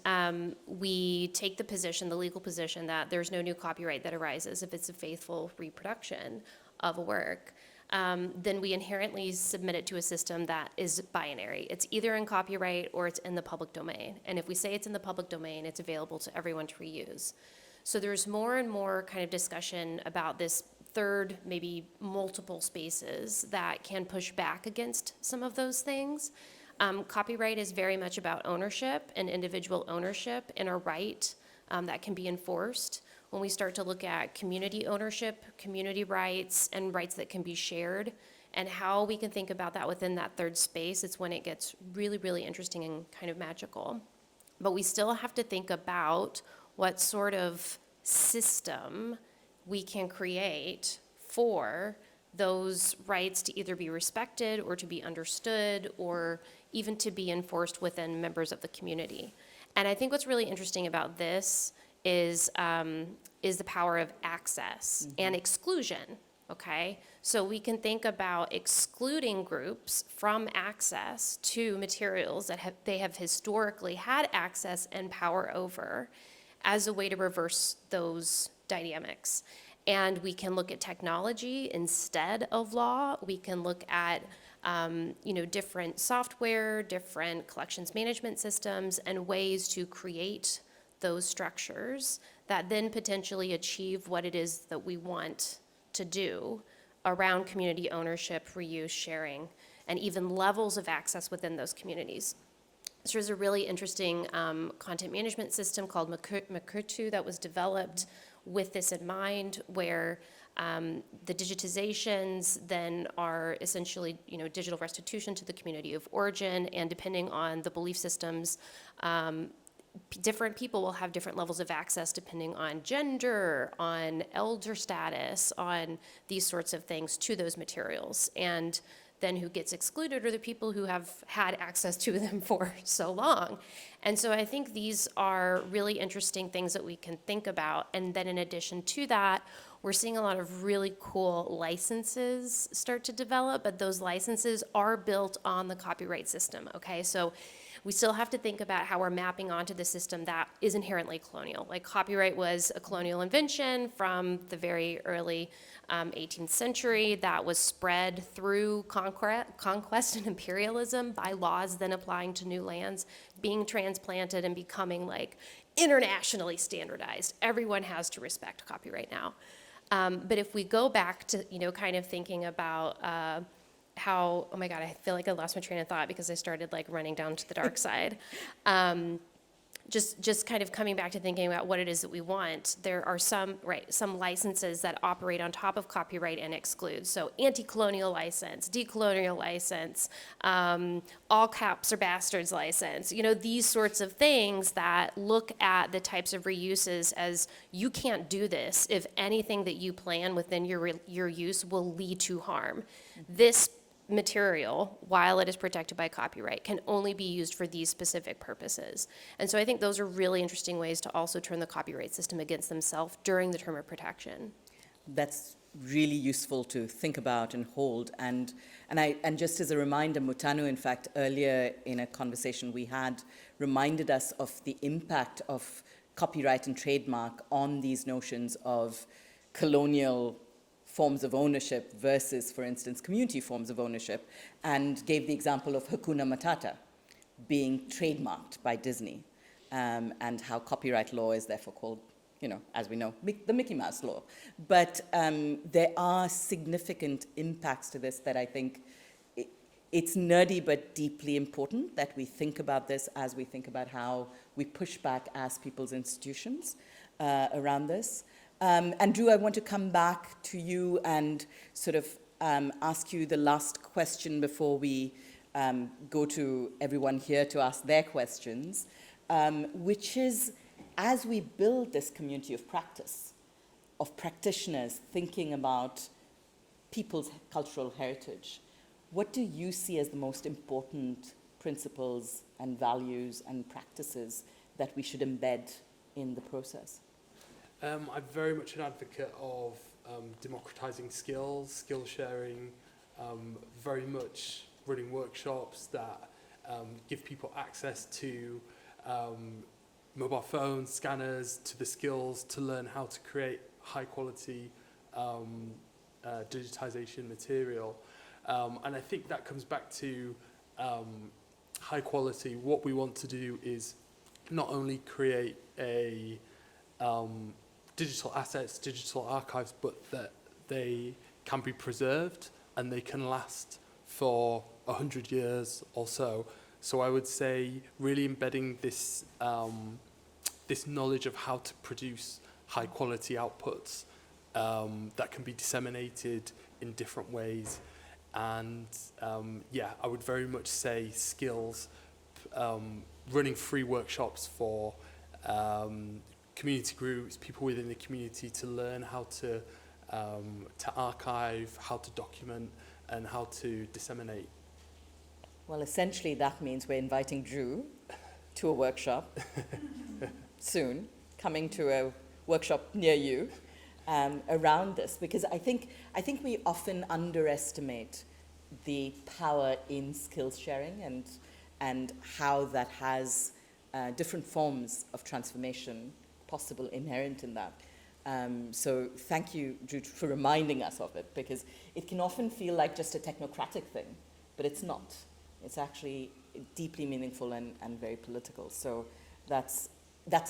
we take the legal position that there's no new copyright that arises if it's a faithful reproduction of a work, then we inherently submit it to a system that is binary. It's either in copyright or it's in the public domain. And if we say it's in the public domain, it's available to everyone to reuse. So there's more and more kind of discussion about this third, maybe multiple spaces that can push back against some of those things. Copyright is very much about ownership and individual ownership and a right that can be enforced. When we start to look at community ownership, community rights, and rights that can be shared, and how we can think about that within that third space, it's when it gets really, really interesting and kind of magical. But we still have to think about what sort of system we can create for those rights to either be respected or to be understood or even to be enforced within members of the community. And I think what's really interesting about this is the power of access and exclusion, okay? So we can think about excluding groups from access to materials that they have historically had access and power over as a way to reverse those dynamics. And we can look at technology instead of law. We can look at different software, different collections management systems, and ways to create those structures that then potentially achieve what it is that we want to do around community ownership, reuse, sharing, and even levels of access within those communities. So there's a really interesting content management system called Makutu that was developed with this in mind, where the digitizations then are essentially, digital restitution to the community of origin, and depending on the belief systems, different people will have different levels of access depending on gender, on elder status, on these sorts of things to those materials. And then who gets excluded are the people who have had access to them for so long. And so I think these are really interesting things that we can think about. And then in addition to that, we're seeing a lot of really cool licenses start to develop, but those licenses are built on the copyright system, okay? So we still have to think about how we're mapping onto the system that is inherently colonial. Like copyright was a colonial invention from the very early 18th century that was spread through conquest and imperialism by laws then applying to new lands, being transplanted and becoming like internationally standardized. Everyone has to respect copyright now. But if we go back to, kind of thinking about how, oh my God, I feel like I lost my train of thought because I started like running down to the dark side. Just kind of coming back to thinking about what it is that we want. There are some licenses that operate on top of copyright and exclude. So anti-colonial license, decolonial license, all caps are bastards license. These sorts of things that look at the types of reuses as you can't do this if anything that you plan within your use will lead to harm. This material, while it is protected by copyright, can only be used for these specific purposes. And so I think those are really interesting ways to also turn the copyright system against themselves during the term of protection. That's really useful to think about and hold. And just as a reminder, Mutanu, in fact, earlier in a conversation we had, reminded us of the impact of copyright and trademark on these notions of colonial forms of ownership versus, for instance, community forms of ownership, and gave the example of Hakuna Matata being trademarked by Disney, and how copyright law is therefore called, as we know, the Mickey Mouse law. But there are significant impacts to this that I think it's nerdy but deeply important that we think about this as we think about how we push back as people's institutions around this. And Drew, I want to come back to you and sort of ask you the last question before we go to everyone here to ask their questions, which is, as we build this community of practice, of practitioners thinking about people's cultural heritage, what do you see as the most important principles and values and practices that we should embed in the process? I'm very much an advocate of democratizing skills, skill sharing, very much running workshops that give people access to mobile phones, scanners, to the skills to learn how to create high quality digitization material. And I think that comes back to high quality. What we want to do is not only create a digital assets, digital archives, but that they can be preserved and they can last for 100 years or so. So I would say really embedding this this knowledge of how to produce high quality outputs that can be disseminated in different ways. And yeah, I would very much say skills, running free workshops for community groups, people within the community to learn how to archive, how to document, and how to disseminate. Well, essentially that means we're inviting Drew to a workshop soon, coming to a workshop near you around this, because I think we often underestimate the power in skills sharing and how that has different forms of transformation possible inherent in that. So thank you, Drew, for reminding us of it, because it can often feel like just a technocratic thing, but it's not. It's actually deeply meaningful and very political. So that's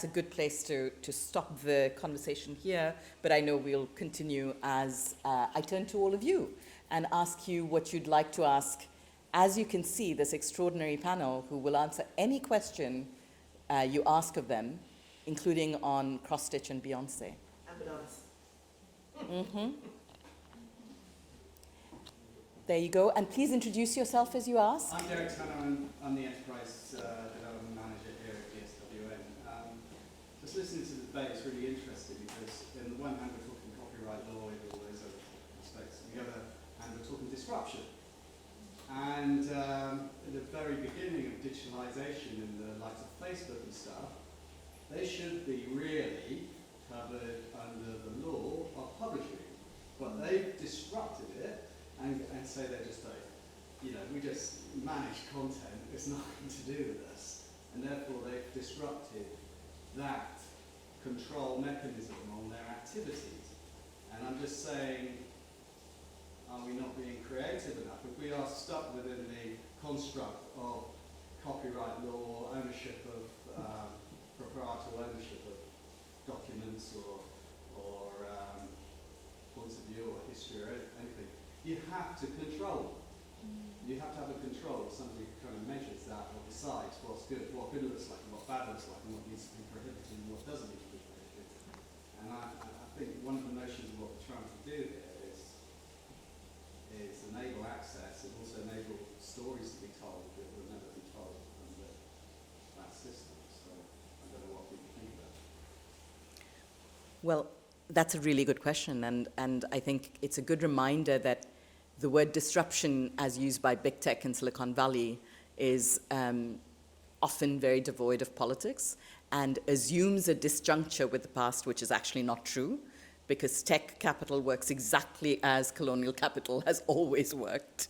a good place to stop the conversation here, but I know we'll continue as I turn to all of you and ask you what you'd like to ask. As you can see, this extraordinary panel who will answer any question you ask of them, including on cross-stitch and Beyonce. And bananas. Mm-hmm. There you go. And please introduce yourself as you ask. I'm Derek Tanner. I'm the Enterprise Development Manager here at DSWN. Just listening to the debate is really interesting because on the one hand we're talking copyright law in all those other aspects, on the other hand we're talking disruption. And in the very beginning of digitalisation in the likes of Facebook and stuff, they should be really covered under the law of publishing. But they've disrupted it and say they're just like, we just manage content, it's nothing to do with us. And therefore they've disrupted that control mechanism on their activities. And I'm just saying, are we not being creative enough? If we are stuck within the construct of copyright law, ownership of proprietorial ownership of documents or points of view or history or anything, you have to control. You have to have a control. Somebody who kind of measures that or decides what's good, what good looks like, and what bad looks like, and what needs to be prohibited and what doesn't need to be prohibited. And I think one of the notions of what we're trying to do here is enable access and also enable stories to be told that will never be told under that system. So I don't know what people think about it. Well, that's a really good question, and I think it's a good reminder that the word disruption, as used by big tech in Silicon Valley, is often very devoid of politics and assumes a disjuncture with the past, which is actually not true, because tech capital works exactly as colonial capital has always worked.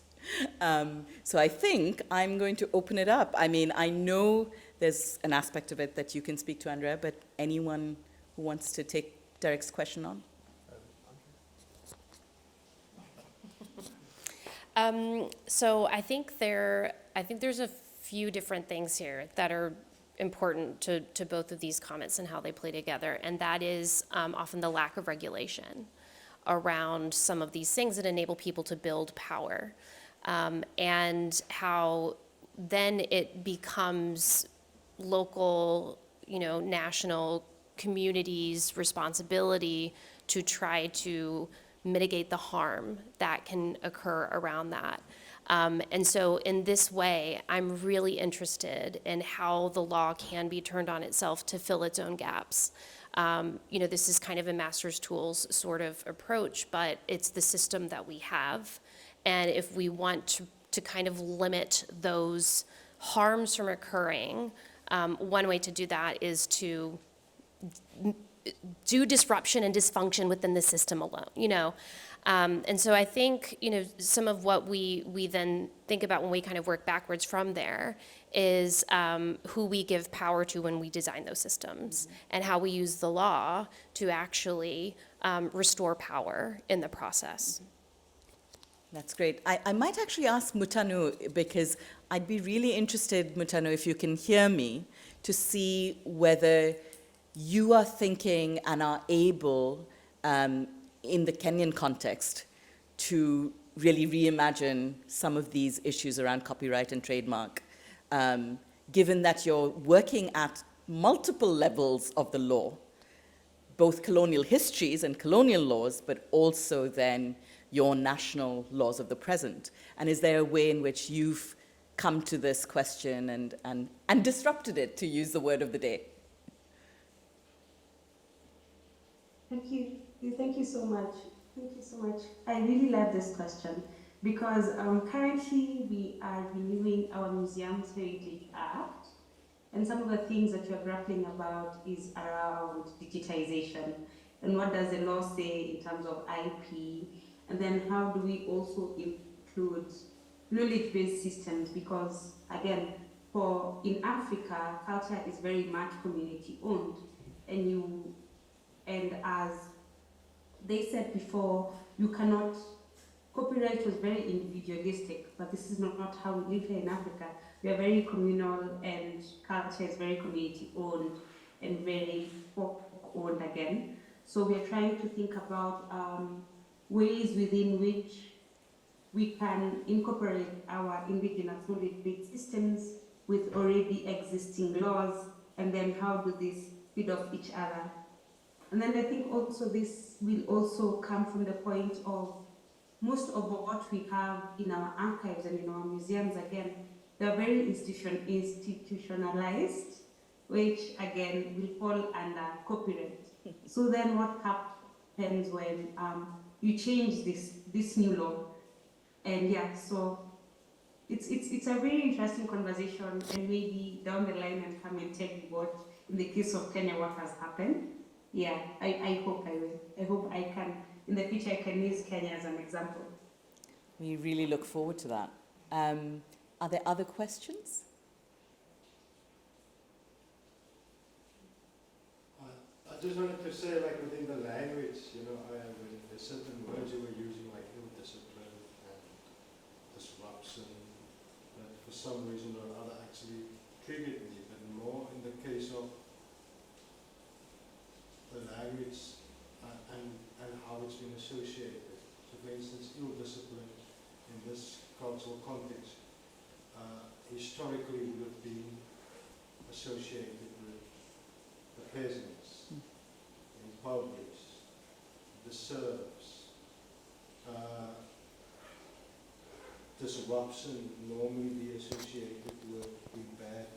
So I think I'm going to open it up. I mean, I know there's an aspect of it that you can speak to, Andrea, but anyone who wants to take Derek's question on? So I think there's a few different things here that are important to both of these comments and how they play together, and that is often the lack of regulation around some of these things that enable people to build power, and how then it becomes local, national community's responsibility to try to mitigate the harm that can occur around that. And so in this way, I'm really interested in how the law can be turned on itself to fill its own gaps. This is kind of a master's tools sort of approach, but it's the system that we have. And if we want to kind of limit those harms from occurring, one way to do that is to do disruption and dysfunction within the system alone, And so I think, some of what we then think about when we kind of work backwards from there is who we give power to when we design those systems and how we use the law to actually restore power in the process. That's great. I might actually ask Mutanu, because I'd be really interested, Mutanu, if you can hear me, to see whether you are thinking and are able, in the Kenyan context, to really reimagine some of these issues around copyright and trademark, given that you're working at multiple levels of the law, both colonial histories and colonial laws, but also then your national laws of the present. And is there a way in which you've come to this question and disrupted it, to use the word of the day? Thank you. Thank you so much. Thank you so much. I really love this question because currently we are renewing our Museums Heritage Act, and some of the things that you're grappling about is around digitization and what does the law say in terms of IP, and then how do we also include knowledge-based systems, because again, in Africa, culture is very much community-owned, and as they said before, copyright was very individualistic, but this is not how we live here in Africa. We are very communal, and culture is very community-owned and very folk-owned again. So we are trying to think about ways within which we can incorporate our indigenous knowledge-based systems with already existing laws, and then how do these feed off each other. And then I think also this will also come from the point of most of what we have in our archives and in our museums, again, they're very institutionalized, which again will fall under copyright. So then what happens when you change this new law? And yeah, so it's a very interesting conversation, and maybe down the line and come and tell you what, in the case of Kenya, what has happened. Yeah, I hope I will. I hope I can, in the future, I can use Kenya as an example. We really look forward to that. Are there other questions? I just wanted to say, like, within the language, there's certain words you were using, like ill-discipline and disruption, that for some reason or other actually triggered me, but more in the case of the language and how it's been associated. So for instance, ill-discipline in this cultural context historically would have been associated with the peasants, the impoverished, the serfs. Disruption would normally be associated with being bad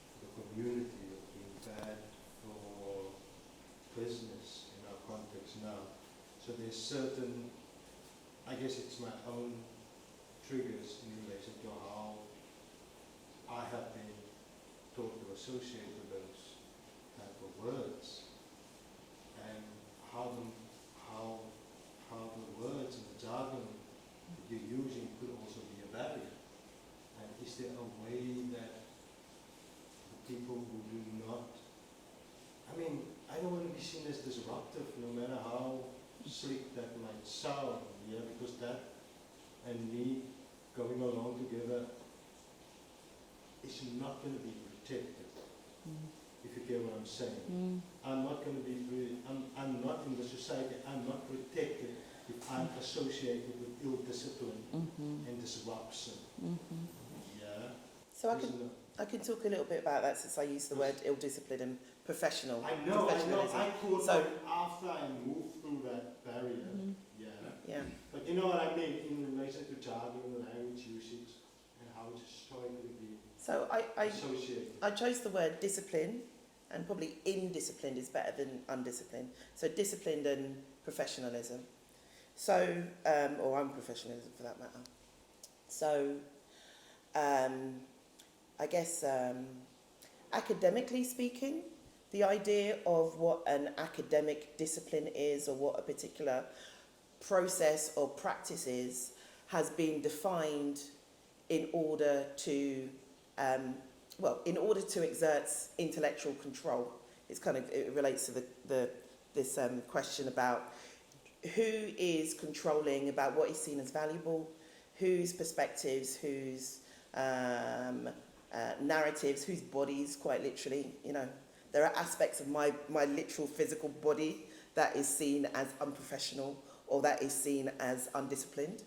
for the community, or being bad for business in our context now. So there's certain, I guess it's my own triggers in relation to how I have been taught to associate with those type of words, and how the words and the jargon that you're using could also be a barrier. And is there a way that the people who do not, I don't want to be seen as disruptive, no matter how slick that might sound, because that and me going along together is not going to be protected, if you get what I'm saying. I'm not going to be I'm not in the society, I'm not protected if I'm associated with ill-discipline and disruption. Yeah. So I can I can talk a little bit about that since I used the word ill-disciplined and professional. I know, professionalism. I thought So- that after I moved through that barrier, yeah. Yeah. But you know what I mean in relation to jargon and language usage and how it's historically been So associated. I chose the word discipline, and probably indisciplined is better than undisciplined. So disciplined and professionalism. So, or unprofessionalism for that matter. So, I guess academically speaking, the idea of what an academic discipline is or what a particular process or practice is has been defined in order to in order to exert intellectual control. It relates to this question about who is controlling about what is seen as valuable, whose perspectives, whose narratives, whose bodies, quite literally. You know, there are aspects of my literal physical body that is seen as unprofessional or that is seen as undisciplined.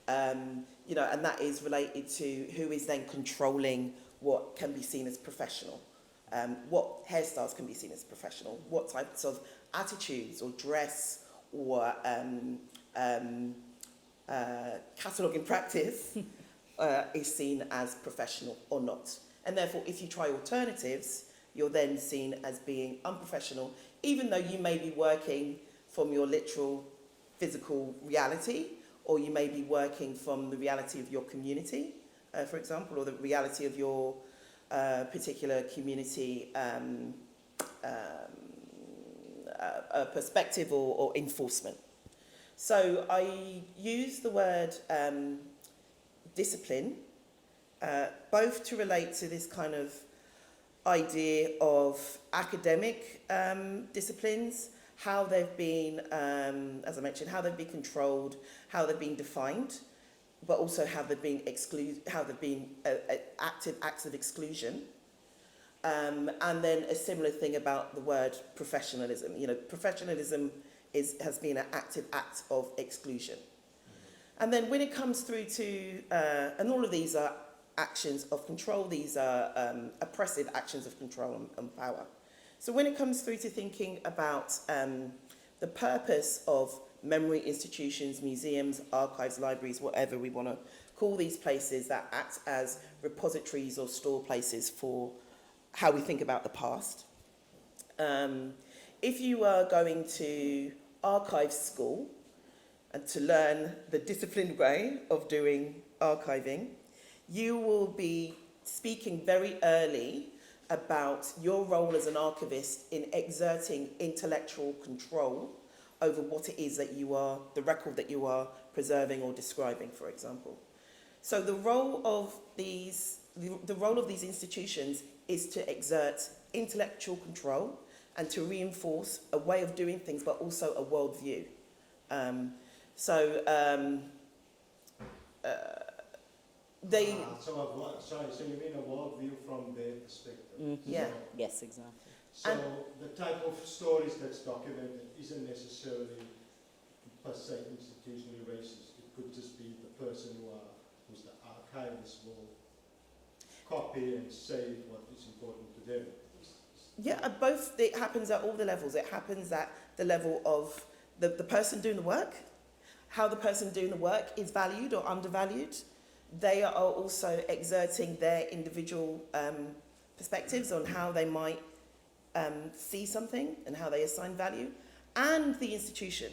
You know, and that is related to who is then controlling what can be seen as professional, what hairstyles can be seen as professional, what types of attitudes or dress or cataloguing practice is seen as professional or not. And therefore, if you try alternatives, you're then seen as being unprofessional, even though you may be working from your literal physical reality, or you may be working from the reality of your community, for example, or the reality of your particular community perspective or enforcement. So I use the word discipline, both to relate to this kind of idea of academic disciplines, how they've been, as I mentioned, how they've been controlled, how they've been defined, but also how they've been active acts of exclusion. And then a similar thing about the word professionalism. You know, professionalism has been an active act of exclusion. And then when it comes through to, and all of these are actions of control, these are oppressive actions of control and power. So when it comes through to thinking about the purpose of memory institutions, museums, archives, libraries, whatever we want to call these places that act as repositories or store places for how we think about the past. If you are going to archive school and to learn the disciplined way of doing archiving, you will be speaking very early about your role as an archivist in exerting intellectual control over what it is that you are, the record that you are preserving or describing, for example. So the role of these institutions is to exert intellectual control and to reinforce a way of doing things, but also a worldview. So you mean a worldview from their perspective? Yeah. Yes, exactly. So the type of stories that's documented isn't necessarily per se institutionally racist. It could just be the person who's the archivist will copy and say what is important to them. Yeah, both. It happens at all the levels. It happens at the level of the person doing the work, how the person doing the work is valued or undervalued. They are also exerting their individual perspectives on how they might see something and how they assign value, and the institution.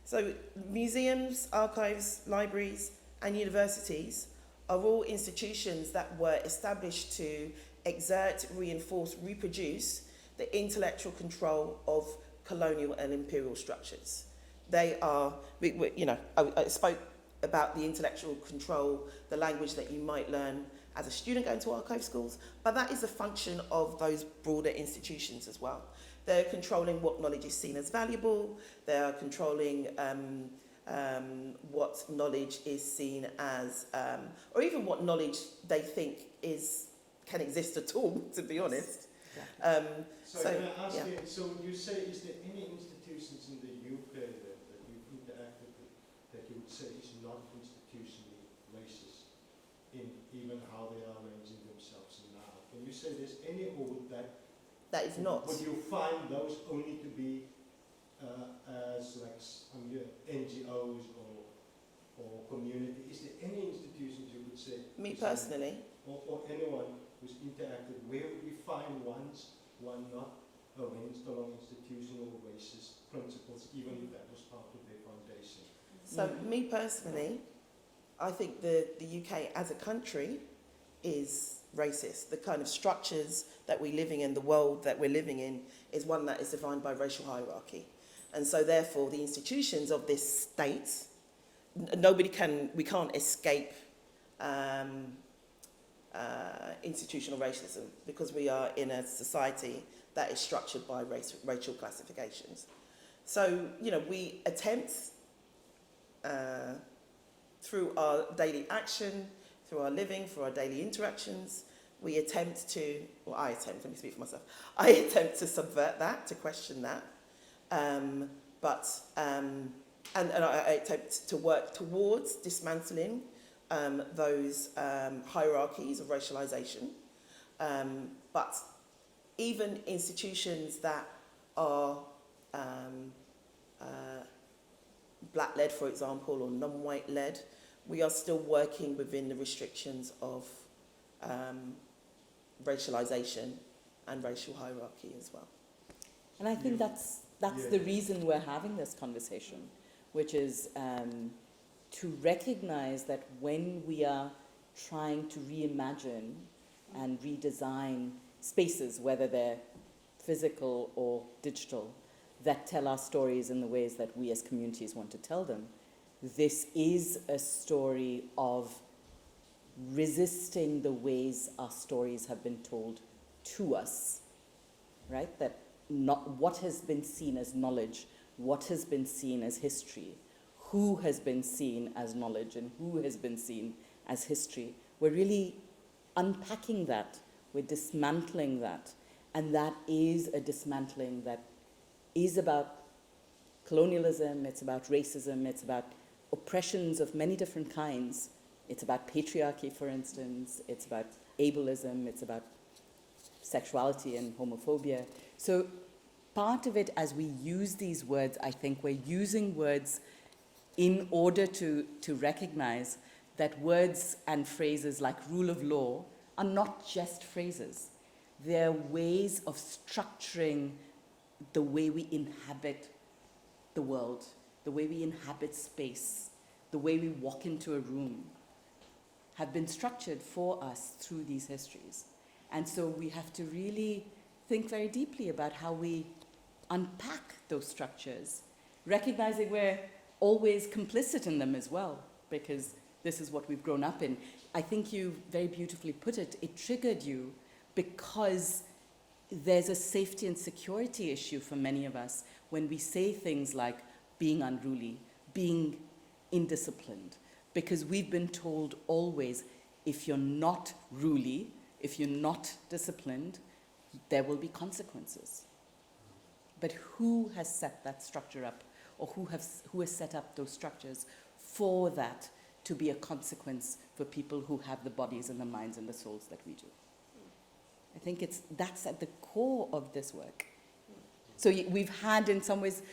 So museums, archives, libraries, and universities are all institutions that were established to exert, reinforce, reproduce the intellectual control of colonial and imperial structures. They are, I spoke about the intellectual control, the language that you might learn as a student going to archive schools, but that is a function of those broader institutions as well. They're controlling what knowledge is seen as valuable, they are controlling what knowledge is seen as, or even what knowledge they think can exist at all, to be honest. Yeah. So can I ask you, so you say, is there any institutions in the UK that you've interacted with that you would say is not institutionally racist in even how they are arranging themselves now? say there's any, or would that, That is not. would you find those only to be as like NGOs or community? Is there any institutions you would say? Me personally, Or anyone who's interacted, where would we find ones, one not against along institutional racist principles, even if that was part of their foundation? so me personally, I think the UK as a country is racist. The kind of structures that we're living in, the world that we're living in, is one that is defined by racial hierarchy. And so therefore the institutions of this state, we can't escape institutional racism, because we are in a society that is structured by racial classifications. So, you know, we attempt through our daily action, through our living, through our daily interactions, we attempt to, let me speak for myself, I attempt to subvert that, to question that, and I attempt to work towards dismantling those hierarchies of racialization. But even institutions that are black-led, for example, or non-white-led, we are still working within the restrictions of racialization and racial hierarchy as well. And I think that's the reason we're having this conversation, which is to recognize that when we are trying to reimagine and redesign spaces, whether they're physical or digital, that tell our stories in the ways that we as communities want to tell them, this is a story of resisting the ways our stories have been told to us, right? That not what has been seen as knowledge, what has been seen as history, who has been seen as knowledge and who has been seen as history. We're really unpacking that, we're dismantling that, and that is a dismantling that is about colonialism, it's about racism, it's about oppressions of many different kinds. It's about patriarchy, for instance, it's about ableism, it's about sexuality and homophobia. So part of it, as we use these words, I think we're using words in order to recognize that words and phrases like rule of law are not just phrases. They're ways of structuring the way we inhabit the world, the way we inhabit space, the way we walk into a room, have been structured for us through these histories. And so we have to really think very deeply about how we unpack those structures, recognizing we're always complicit in them as well, because this is what we've grown up in. I think you very beautifully put it. It triggered you because there's a safety and security issue for many of us when we say things like being unruly, being indisciplined, because we've been told always, if you're not ruly, if you're not disciplined, there will be consequences. But who has set that structure up, or who has set up those structures for that to be a consequence for people who have the bodies and the minds and the souls that we do? I think that's at the core of this work. So we've had, in some ways,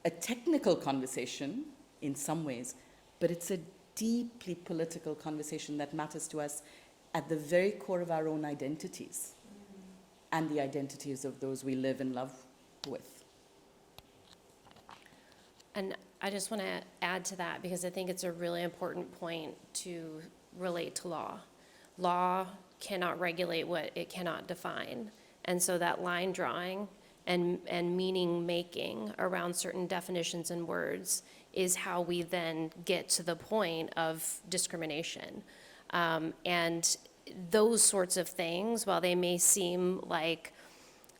a technical conversation, in some ways, but it's a deeply political conversation that matters to us at the very core of our own identities and the identities of those we live and love with. And I just want to add to that, because I think it's a really important point to relate to law. Law cannot regulate what it cannot define. And so that line drawing and meaning making around certain definitions and words is how we then get to the point of discrimination. And those sorts of things, while they may seem like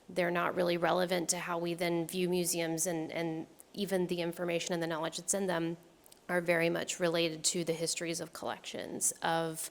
they're not really relevant to how we then view museums and even the information and the knowledge that's in them, are very much related to the histories of collections, of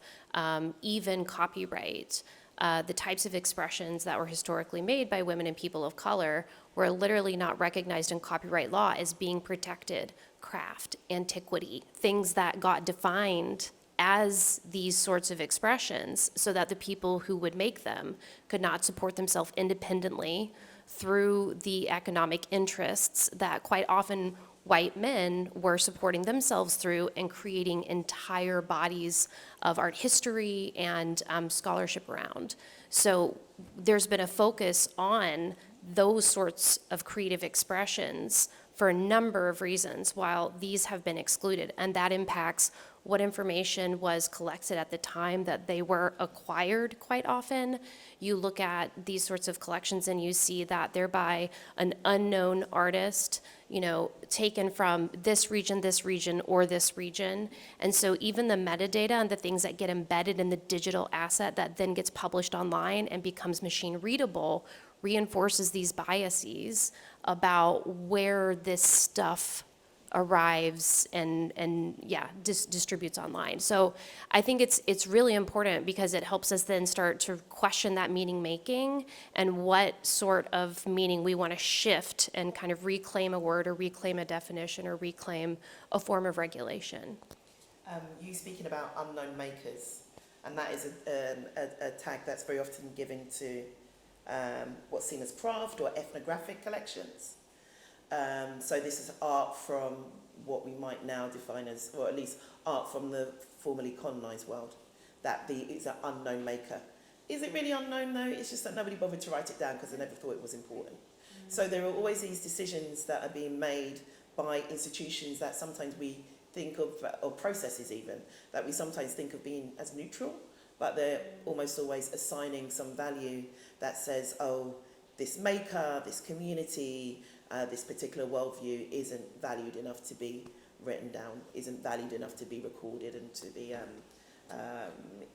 even copyright. The types of expressions that were historically made by women and people of color were literally not recognized in copyright law as being protected craft, antiquity, things that got defined as these sorts of expressions so that the people who would make them could not support themselves independently through the economic interests that quite often white men were supporting themselves through and creating entire bodies of art history and scholarship around. So there's been a focus on those sorts of creative expressions for a number of reasons while these have been excluded, and that impacts what information was collected at the time that they were acquired quite often. You look at these sorts of collections and you see that they're by an unknown artist, you know, taken from this region, or this region. And so even the metadata and the things that get embedded in the digital asset that then gets published online and becomes machine readable reinforces these biases about where this stuff arrives and distributes online. So I think it's really important because it helps us then start to question that meaning making and what sort of meaning we want to shift and kind of reclaim a word or reclaim a definition or reclaim a form of regulation. You speaking about unknown makers, and that is a tag that's very often given to what's seen as craft or ethnographic collections. So this is art from what we might now define as, or at least art from the formerly colonised world. It's an unknown maker. Is it really unknown though? It's just that nobody bothered to write it down because they never thought it was important. So there are always these decisions that are being made by institutions that sometimes we think of, or processes even, that we sometimes think of being as neutral, but they're almost always assigning some value that says, oh, this maker, this community, this particular worldview isn't valued enough to be written down, isn't valued enough to be recorded and to be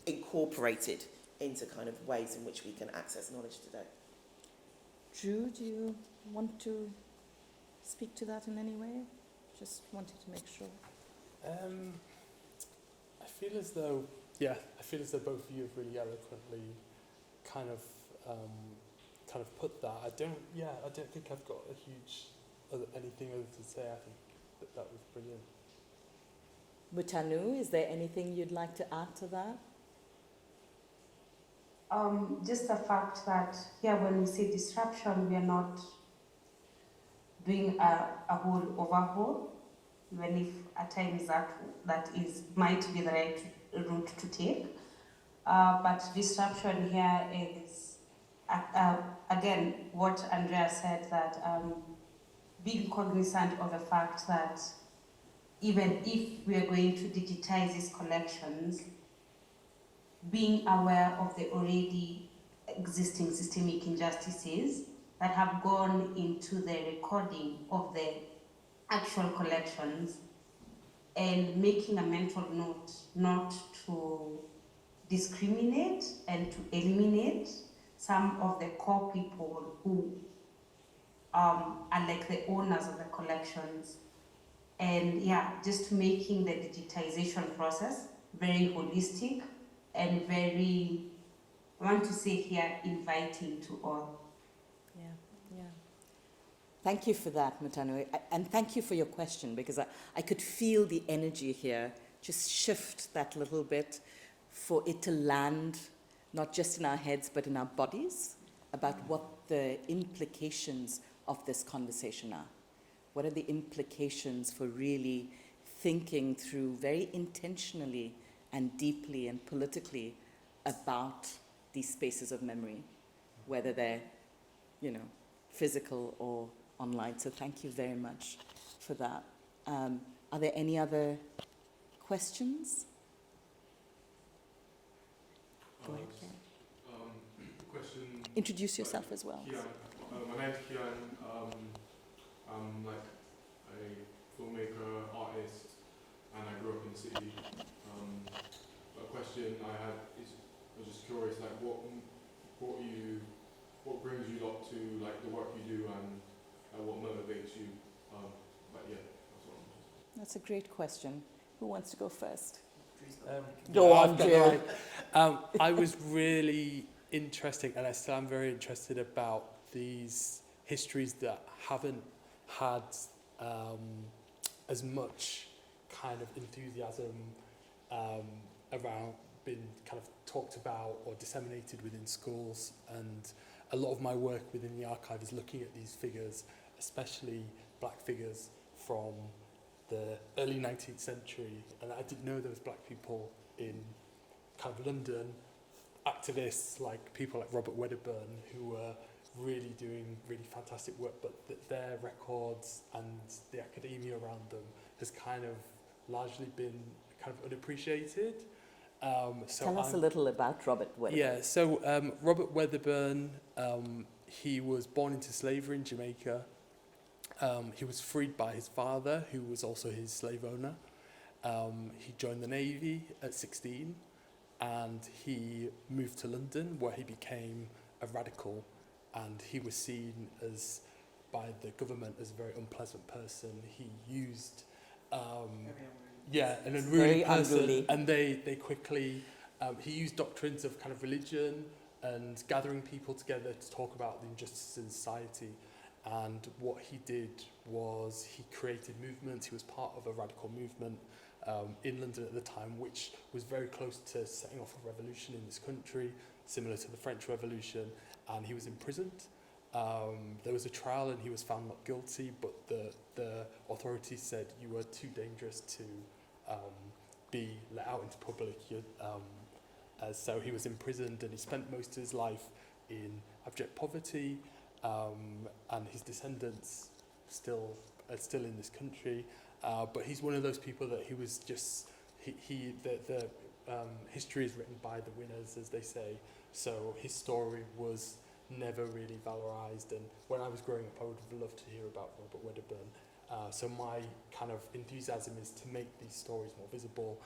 incorporated into kind of ways in which we can access knowledge today. Drew, do you want to speak to that in any way? Just wanted to make sure. I feel as though both of you have really eloquently kind of put that. I don't think I've got anything other to say. I think that was brilliant. Mutanu, is there anything you'd like to add to that? Just the fact that, when we say disruption, we are not doing a whole overhaul, even if at times that might be the right route to take. But disruption here is, again, what Andrea said, that being cognizant of the fact that even if we are going to digitize these collections, being aware of the already existing systemic injustices that have gone into the recording of the actual collections, and making a mental note not to discriminate and to eliminate some of the core people who are like the owners of the collections. And just making the digitization process very holistic and very, I want to say here, inviting to all. Yeah. Thank you for that, Mutanu. And thank you for your question, because I could feel the energy here just shift that little bit for it to land, not just in our heads, but in our bodies, about what the implications of this conversation are. What are the implications for really thinking through very intentionally and deeply and politically about these spaces of memory, whether they're, physical or online. So thank you very much for that. Are there any other questions? Go ahead, Kian. Question. Introduce yourself as well. Kian. My name's Kian. I'm like a filmmaker, artist, and I grew up in the city. A question I had is, I was just curious, like what brings you up to like the work you do, and what motivates you? That's what I'm just. That's a great question. Who wants to go first? Go on, Jill. I was really interested, and I still am very interested about these histories that haven't had as much kind of enthusiasm around, been kind of talked about or disseminated within schools, and a lot of my work within the archive is looking at these figures, especially black figures from the early 19th century, and I didn't know there was black people in kind of London, activists like people like Robert Wedderburn who were really doing really fantastic work, but their records and the academia around them has kind of largely been kind of unappreciated. So Tell us a little about Robert Wedderburn. Yeah, so Robert Wedderburn, he was born into slavery in Jamaica. He was freed by his father, who was also his slave owner. He joined the Navy at 16, and he moved to London, where he became a radical, and he was seen as, by the government, as a very unpleasant person. He used an unruly person, unruly. and they quickly, he used doctrines of kind of religion and gathering people together to talk about the injustices in society. And what he did was he created movements. He was part of a radical movement in London at the time, which was very close to setting off a revolution in this country, similar to the French Revolution, and he was imprisoned. There was a trial and he was found not guilty, but the authorities said you were too dangerous to be let out into public. So he was imprisoned, and he spent most of his life in abject poverty, and his descendants are still in this country. But he's one of those people that he was just, history is written by the winners, as they say. So his story was never really valorized. And when I was growing up, I would have loved to hear about Robert Wedderburn. So my kind of enthusiasm is to make these stories more visible.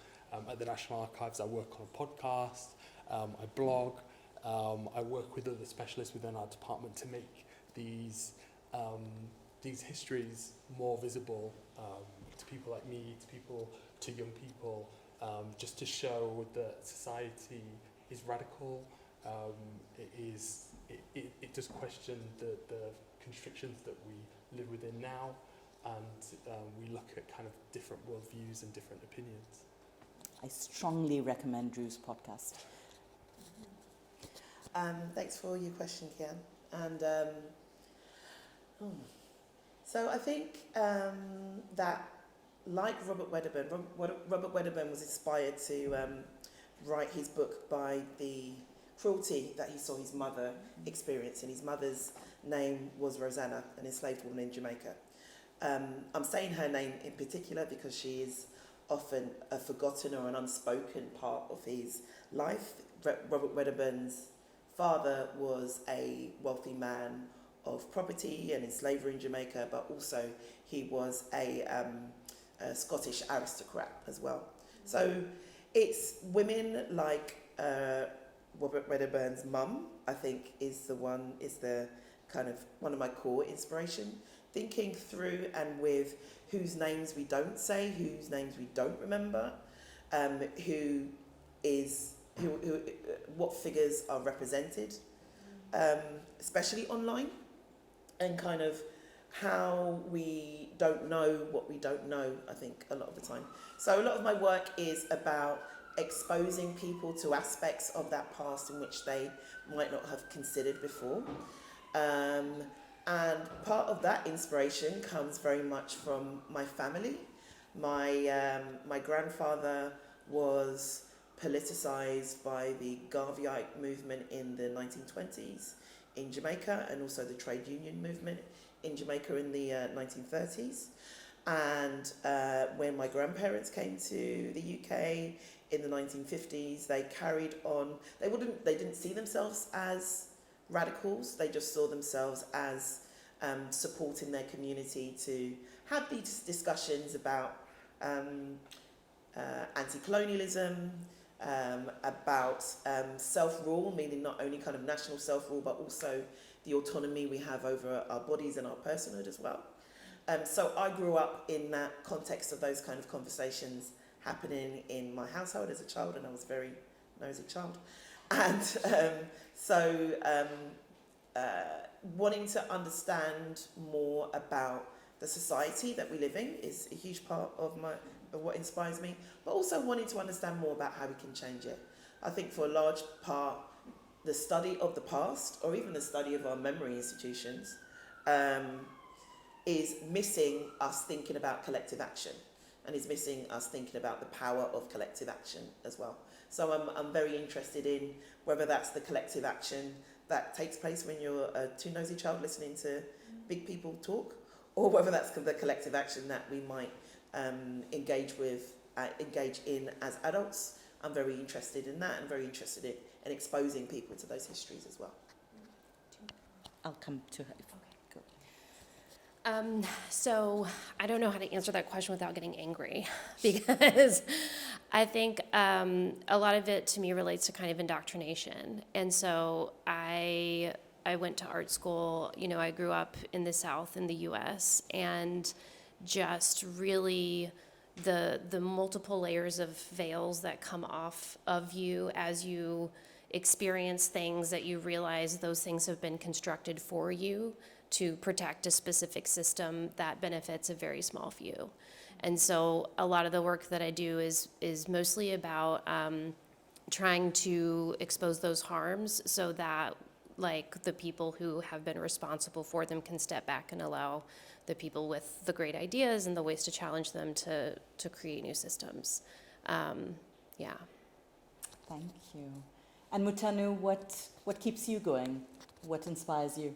At the National Archives, I work on a podcast, I blog, I work with other specialists within our department to make these histories more visible to people like me, to young people, just to show that society is radical. It does question the constrictions that we live within now, and we look at kind of different worldviews and different opinions. I strongly recommend Drew's podcast. Thanks for your question, Kian. And so I think that, like Robert Wedderburn, Robert Wedderburn was inspired to write his book by the cruelty that he saw his mother experience. And his mother's name was Rosanna, an enslaved woman in Jamaica. I'm saying her name in particular because she is often a forgotten or an unspoken part of his life. Robert Wedderburn's father was a wealthy man of property and in slavery in Jamaica, but also he was a Scottish aristocrat as well. So it's women like Robert Wedderburn's mum, I think, is the kind of one of my core inspiration. Thinking through and with whose names we don't say, whose names we don't remember, what figures are represented, especially online, and kind of how we don't know what we don't know, I think, a lot of the time. So a lot of my work is about exposing people to aspects of that past in which they might not have considered before. And part of that inspiration comes very much from my family. My grandfather was politicized by the Garveyite movement in the 1920s in Jamaica, and also the trade union movement in Jamaica in the 1930s. And when my grandparents came to the UK in the 1950s, they carried on. They didn't see themselves as radicals. They just saw themselves as supporting their community to have these discussions about anti-colonialism, about self-rule, meaning not only kind of national self-rule, but also the autonomy we have over our bodies and our personhood as well. So I grew up in that context of those kind of conversations happening in my household as a child, and I was a very nosy child. And wanting to understand more about the society that we live in is a huge part of what inspires me, but also wanting to understand more about how we can change it. I think for a large part, the study of the past, or even the study of our memory institutions, is missing us thinking about collective action, and is missing us thinking about the power of collective action as well. So I'm very interested in whether that's the collective action that takes place when you're a too nosy child listening to big people talk, or whether that's the collective action that we might engage in as adults. I'm very interested in that, and very interested in exposing people to those histories as well. I'll come to her. So I don't know how to answer that question without getting angry, because I think a lot of it to me relates to kind of indoctrination. And so I went to art school. You know, I grew up in the South in the U.S., and just really the multiple layers of veils that come off of you as you experience things, that you realize those things have been constructed for you to protect a specific system that benefits a very small few. And so a lot of the work that I do is mostly about trying to expose those harms, so that like the people who have been responsible for them can step back and allow the people with the great ideas and the ways to challenge them to create new systems. Yeah. Thank you. And Mutanu, what keeps you going? What inspires you?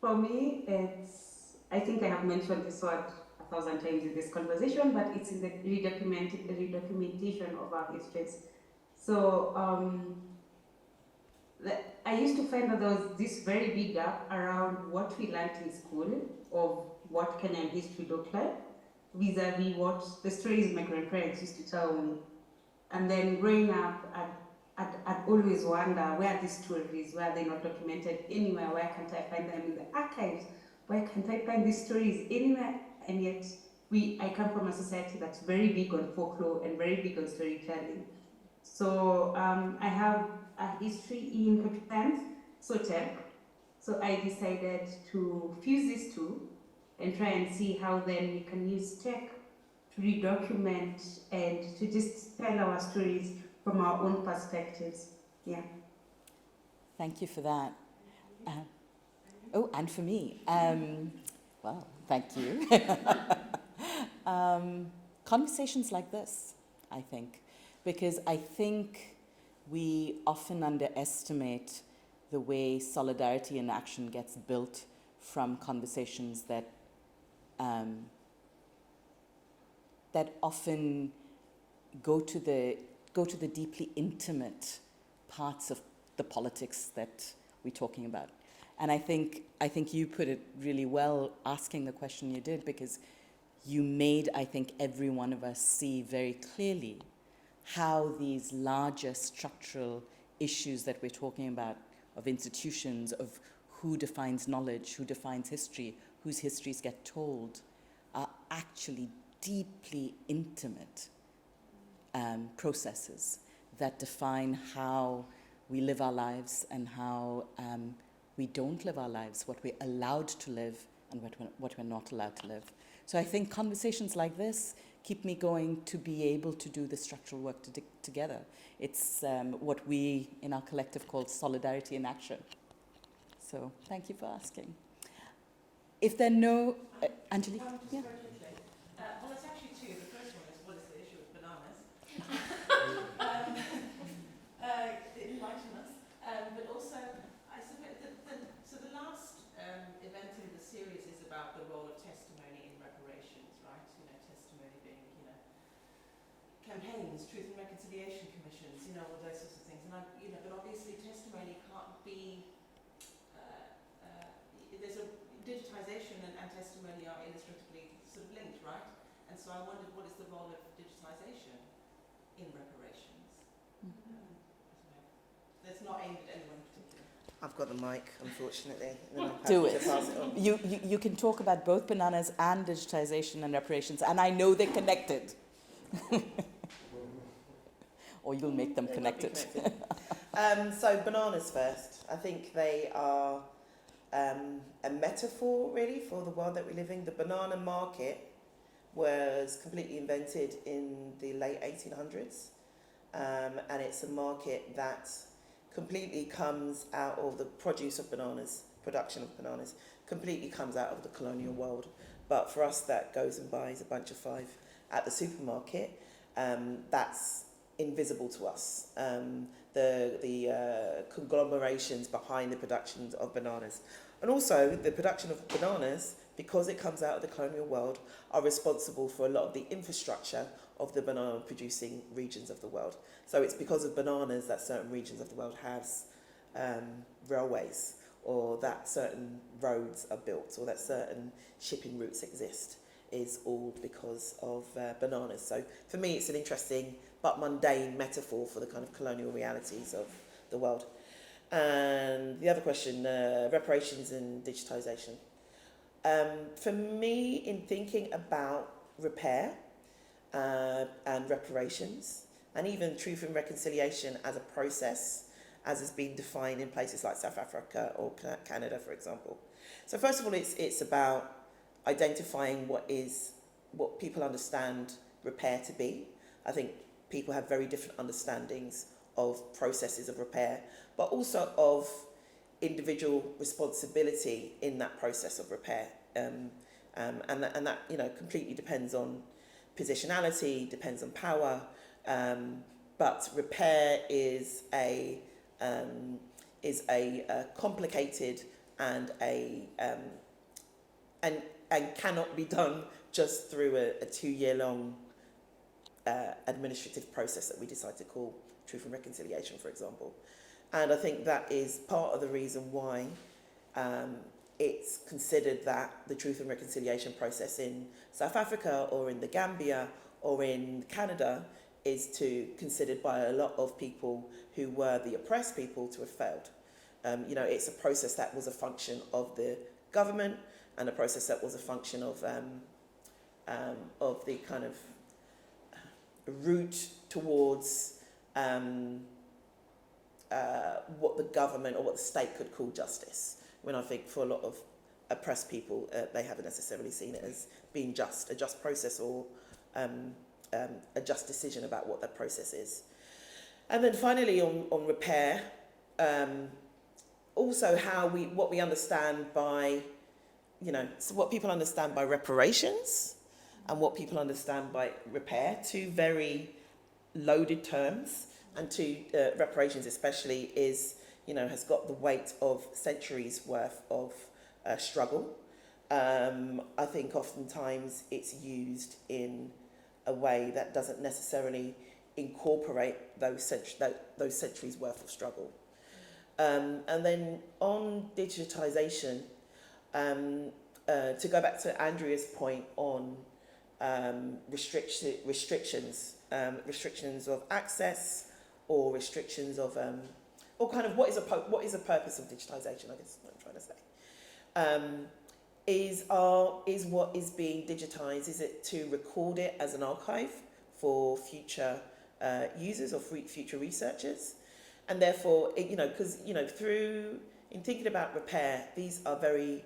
For me, I think I have mentioned this word 1,000 times in this conversation, but it's in the redocumentation of our histories. So I used to find that there was this very big gap around what we learned in school of what Kenyan history looked like, vis-a-vis what the stories my grandparents used to tell me. And then growing up, I'd always wonder, where are these stories? Where are they not documented anywhere? Where can't I find them in the archives? Where can't I find these stories anywhere? And yet, I come from a society that's very big on folklore and very big on storytelling. So I have a history in computer science, so tech. So I decided to fuse these two and try and see how then we can use tech to redocument and to just tell our stories from our own perspectives. Yeah. Thank you for that. And for me. Well, thank you. Conversations like this, I think, because I think we often underestimate the way solidarity in action gets built from conversations that often go to the deeply intimate parts of the politics that we're talking about. And I think you put it really well asking the question you did, because you made, I think, every one of us see very clearly how these larger structural issues that we're talking about, of institutions, of who defines knowledge, who defines history, whose histories get told, are actually deeply intimate processes that define how we live our lives and how we don't live our lives, what we're allowed to live and what we're not allowed to live. So I think conversations like this keep me going to be able to do the structural work together. It's what we in our collective call solidarity in action. So thank you for asking. If there are no... Angelique? Yeah. Well, it's actually two. The first one is, what is the issue with bananas? Enlighten us. But also, I suppose, so the last event in the series is about the role of testimony in reparations, right? You know, testimony being, campaigns, truth and reconciliation commissions, all those sorts of things. And but obviously testimony can't be, there's a digitisation and testimony are illustratively sort of linked, right? And so I wondered, what is the role of digitisation in reparations? That's not aimed at anyone in particular. I've got the mic, unfortunately. And then I'm Do happy it. to pass it on. You can talk about both bananas and digitization and reparations, and I know they're connected. Or you'll make them connected. So bananas first. I think they are a metaphor really for the world that we live in. The banana market was completely invented in the late 1800s, and it's a market that completely comes out of the produce of bananas, production of bananas, completely comes out of the colonial world. But for us that goes and buys a bunch of 5 at the supermarket, that's invisible to us. The conglomerations behind the productions of bananas. And also the production of bananas, because it comes out of the colonial world, are responsible for a lot of the infrastructure of the banana producing regions of the world. So it's because of bananas that certain regions of the world has railways, or that certain roads are built, or that certain shipping routes exist, is all because of bananas. So for me it's an interesting but mundane metaphor for the kind of colonial realities of the world. And the other question, reparations and digitisation. For me, in thinking about repair and reparations, and even truth and reconciliation as a process, as has been defined in places like South Africa or Canada, for example. So first of all, it's about identifying what people understand repair to be. I think people have very different understandings of processes of repair, but also of individual responsibility in that process of repair. And that completely depends on positionality, depends on power, but repair is a complicated and cannot be done just through a 2-year-long administrative process that we decide to call Truth and Reconciliation, for example. And I think that is part of the reason why it's considered that the Truth and Reconciliation process in South Africa or in the Gambia or in Canada is considered by a lot of people who were the oppressed people to have failed. It's a process that was a function of the government, and a process that was a function of the kind of route towards what the government or what the state could call justice. When I think for a lot of oppressed people, they haven't necessarily seen it as being a just process, or a just decision about what that process is. And then finally on repair, also what we understand by, so what people understand by reparations and what people understand by repair, 2 very loaded terms, and reparations especially has got the weight of centuries worth of struggle. I think oftentimes it's used in a way that doesn't necessarily incorporate those centuries worth of struggle. And then on digitisation, to go back to Andrea's point on restrictions of access, or restrictions of or kind of what is the purpose of digitisation, I guess is what I'm trying to say. Is what is being digitised, is it to record it as an archive for future users or future researchers? And therefore, because in thinking about repair, these are very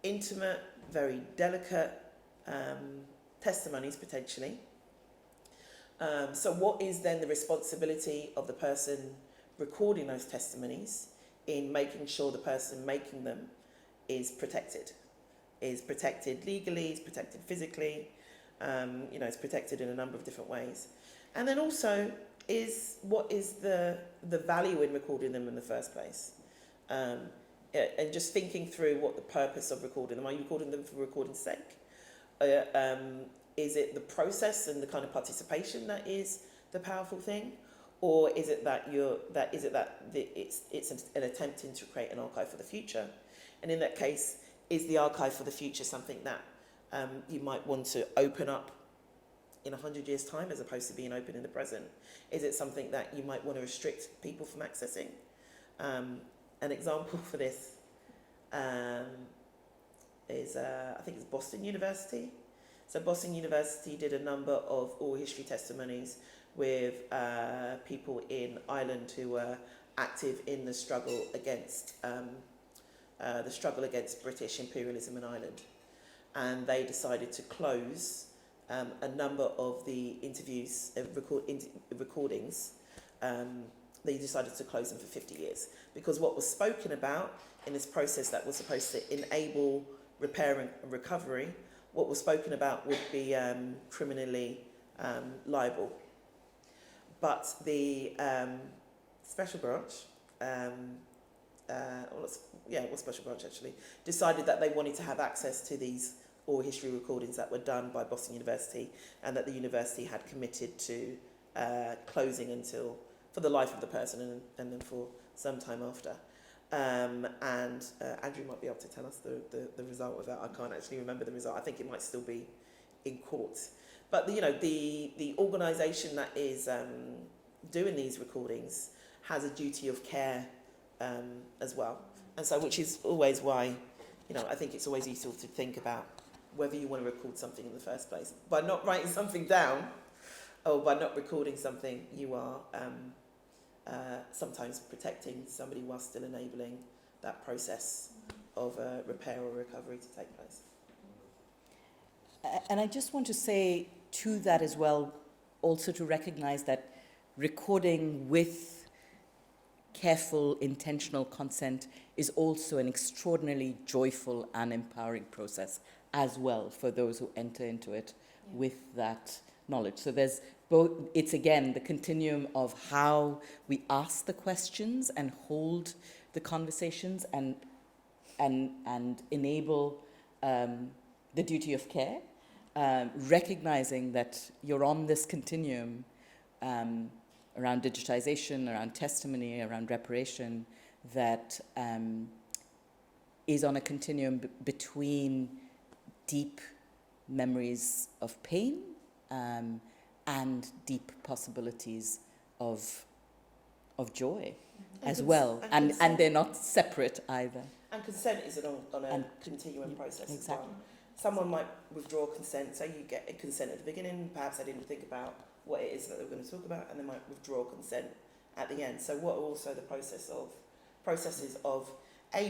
intimate, very delicate testimonies potentially. So what is then the responsibility of the person recording those testimonies in making sure the person making them is protected legally, is protected physically, is protected in a number of different ways. And then also what is the value in recording them in the first place? And just thinking through what the purpose of recording them. Are you recording them for recording's sake? Is it the process and the kind of participation that is the powerful thing, or is it that it's an attempt to create an archive for the future? And in that case, is the archive for the future something that you might want to open up in 100 years' time as opposed to being open in the present? Is it something that you might want to restrict people from accessing? An example for this is, I think it's Boston University. So Boston University did a number of oral history testimonies with people in Ireland who were active in the struggle against the struggle against British imperialism in Ireland. And they decided to close a number of the interviews, recordings. They decided to close them for 50 years because what was spoken about in this process that was supposed to enable repair and recovery, what was spoken about would be criminally liable. But the special branch, special branch actually, decided that they wanted to have access to these oral history recordings that were done by Boston University and that the university had committed to closing until, for the life of the person and then for some time after. And Andrew might be able to tell us the result of that. I can't actually remember the result. I think it might still be in court. But the organisation that is doing these recordings has a duty of care as well. And so, which is always why, I think it's always useful to think about whether you want to record something in the first place. By not writing something down, or by not recording something, you are sometimes protecting somebody while still enabling that process of repair or recovery to take place. And I just want to say to that as well, also to recognize that recording with careful, intentional consent is also an extraordinarily joyful and empowering process as well for those who enter into it with that knowledge. So there's both, it's again the continuum of how we ask the questions and hold the conversations and enable the duty of care, recognizing that you're on this continuum around digitization, around testimony, around reparation, that is on a continuum between deep memories of pain and deep possibilities of joy as well. And they're not separate either. And consent is on a continuing process exactly. as well. Someone might withdraw consent, say you get a consent at the beginning, perhaps they didn't think about what it is that they were going to talk about, and they might withdraw consent at the end. So what are also the processes of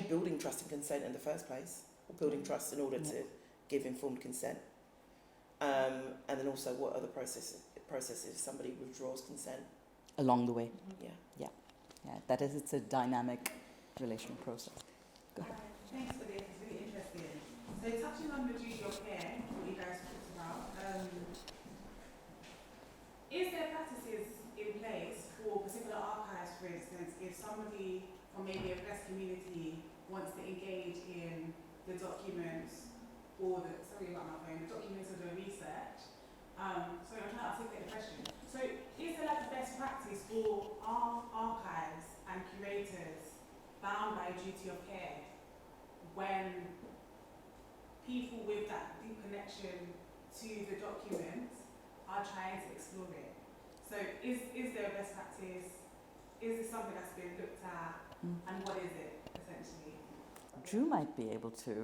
building trust and consent in the first place, or building trust in order to give informed consent, and then also what are the processes if somebody withdraws consent Along the way. Yeah. Yeah, that is, it's a dynamic relational process. Go ahead. Thanks for this, it's really interesting. So touching on the duty of care, what you guys talked about, is there practices in place for particular archives, for instance, if somebody from maybe a press community wants to engage in the documents or the documents or the research? Sorry, I'm trying to articulate the question. So is there like a best practice for our archives and curators bound by a duty of care when people with that deep connection to the document are trying to explore it? So is there a best practice? Is this something that's been looked at? And what is it, essentially? Drew might be able to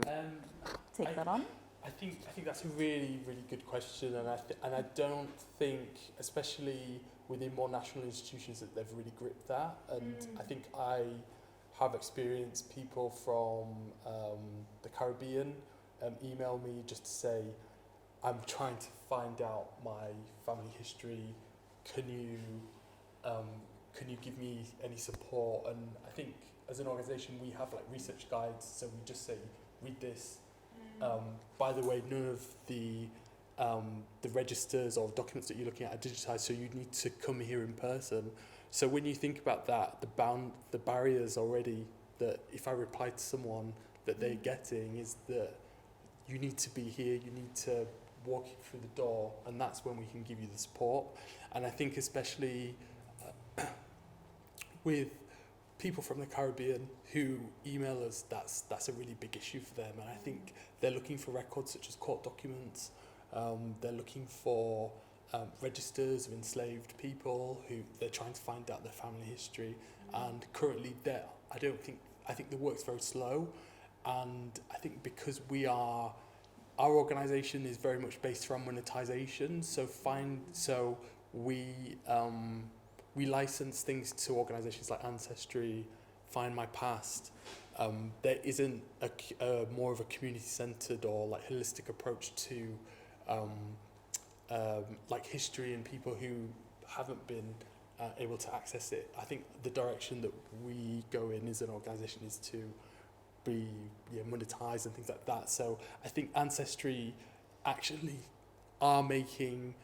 take that on. I think that's a really, really good question, and I don't think, especially within more national institutions, that they've really gripped that. And I think I have experienced people from the Caribbean email me just to say, I'm trying to find out my family history. Can you give me any support? And I think as an organisation we have like research guides, so we just say, read this. By the way, none of the registers or documents that you're looking at are digitised, so you need to come here in person. So when you think about that, the barriers already that if I reply to someone that they're getting is that you need to be here, you need to walk through the door, and that's when we can give you the support. And I think especially with people from the Caribbean who email us, that's a really big issue for them. And I think they're looking for records such as court documents. They're looking for registers of enslaved people who they're trying to find out their family history. And currently, I think the work's very slow. And I think because our organisation is very much based around monetisation, so we license things to organisations like Ancestry, Find My Past, there isn't more of a community-centered or like holistic approach to like history and people who haven't been able to access it. I think the direction that we go in as an organisation is to be monetized and things like that. So I think Ancestry actually are making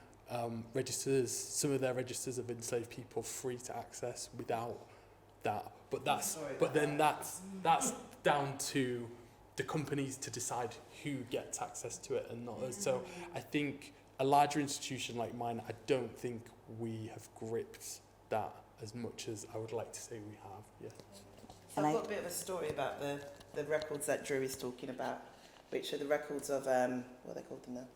registers, some of their registers of enslaved people, free to access without that. But that's down to the companies to decide who gets access to it and not us. So I think a larger institution like mine, I don't think we have gripped that as much as I would like to say we have. Yeah. So I've got a bit of a story about the records that Drew is talking about, which are the records of, what are they called them now?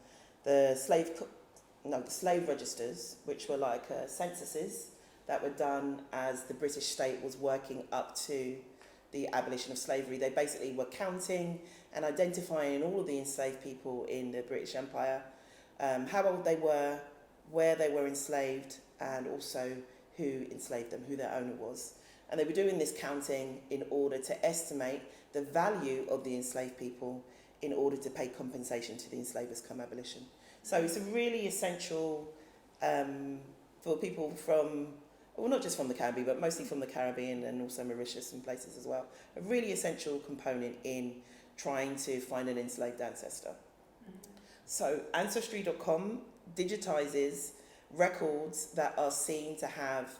The slave registers, which were like censuses that were done as the British state was working up to the abolition of slavery. They basically were counting and identifying all of the enslaved people in the British Empire, how old they were, where they were enslaved, and also who enslaved them, who their owner was. And they were doing this counting in order to estimate the value of the enslaved people in order to pay compensation to the enslavers come abolition. So it's a really essential for people from, well, not just from the Caribbean, but mostly from the Caribbean and also Mauritius and places as well, a really essential component in trying to find an enslaved ancestor. So Ancestry.com digitizes records that are seen to have,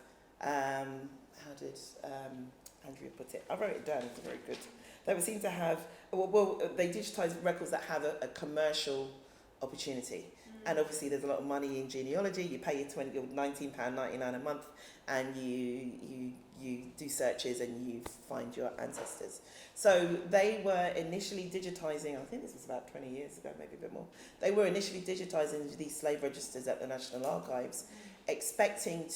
how did Andrea put it? I wrote it down, it's very good. They were seen to have, they digitize records that have a commercial opportunity. And obviously there's a lot of money in genealogy. You pay your £19.99 a month and you do searches and you find your ancestors. So they were initially digitizing, I think this was about 20 years ago, maybe a bit more. They were initially digitizing these slave registers at the National Archives, expecting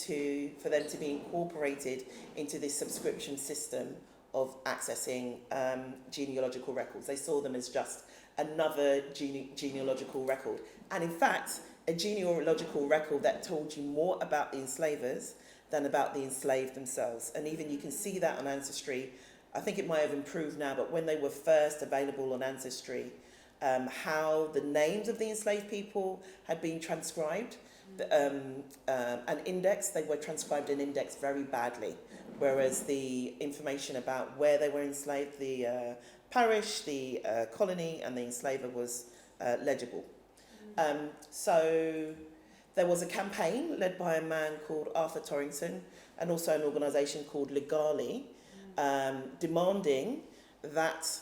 for them to be incorporated into this subscription system of accessing genealogical records. They saw them as just another genealogical record. And in fact, a genealogical record that told you more about the enslavers than about the enslaved themselves. And even you can see that on Ancestry. I think it might have improved now, but when they were first available on Ancestry, how the names of the enslaved people had been transcribed, and indexed, they were transcribed and indexed very badly. Whereas the information about where they were enslaved, the parish, the colony, and the enslaver was legible. So there was a campaign led by a man called Arthur Torrington and also an organisation called Legally, demanding that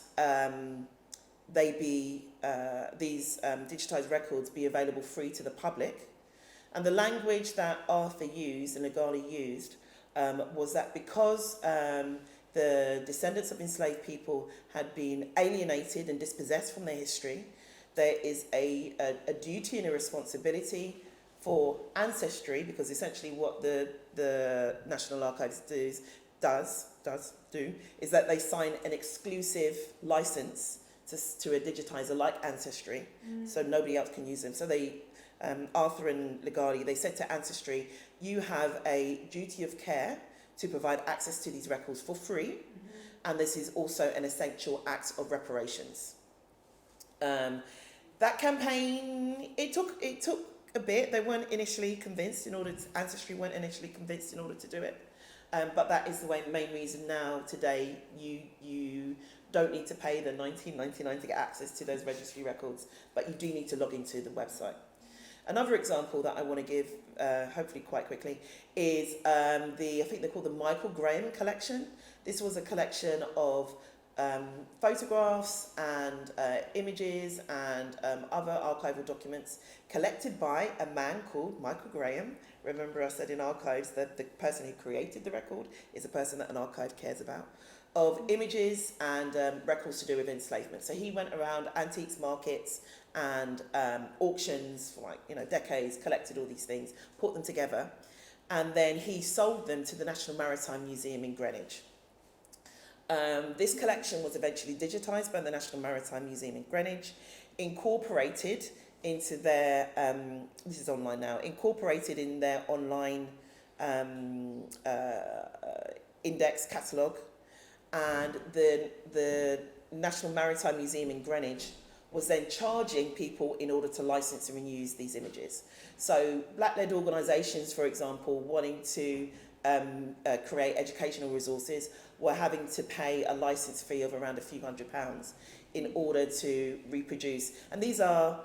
these digitised records be available free to the public. And the language that Arthur used and Legally used was that because the descendants of enslaved people had been alienated and dispossessed from their history, there is a duty and a responsibility for Ancestry, because essentially what the National Archives does is that they sign an exclusive license to a digitizer like Ancestry, so nobody else can use them. So they, Arthur and Legally, they said to Ancestry, you have a duty of care to provide access to these records for free, and this is also an essential act of reparations. That campaign, it took a bit. They weren't initially convinced Ancestry weren't initially convinced in order to do it. But that is the main reason now, today, you don't need to pay the $19.99 to get access to those registry records, but you do need to log into the website. Another example that I want to give, hopefully quite quickly, is I think they're called the Michael Graham collection. This was a collection of photographs and images and other archival documents collected by a man called Michael Graham. Remember I said in archives that the person who created the record is a person that an archive cares about, of images and records to do with enslavement. So he went around antiques markets and auctions for decades, collected all these things, put them together, and then he sold them to the National Maritime Museum in Greenwich. This collection was eventually digitised by the National Maritime Museum in Greenwich, incorporated into their, this is online now, incorporated in their online index catalogue, and the National Maritime Museum in Greenwich was then charging people in order to license and use these images. So black-led organisations, for example, wanting to create educational resources, were having to pay a licence fee of around a few £100s in order to reproduce. And these are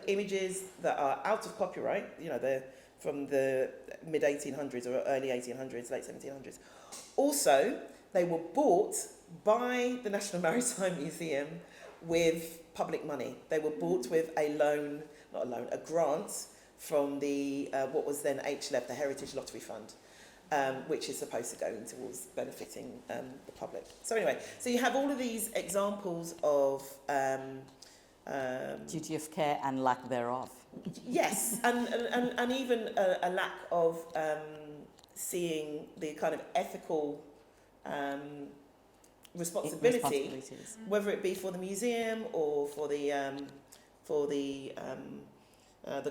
images that are out of copyright. You know, they're from the mid 1800s or early 1800s, late 1700s. Also, they were bought by the National Maritime Museum with public money. They were bought with a loan, not a loan, a grant from the what was then HLEP, the Heritage Lottery Fund, which is supposed to go in towards benefiting the public. So anyway, so you have all of these examples of duty of care and lack thereof. yes, and even a lack of seeing the kind of ethical responsibility, whether it be for the museum or for the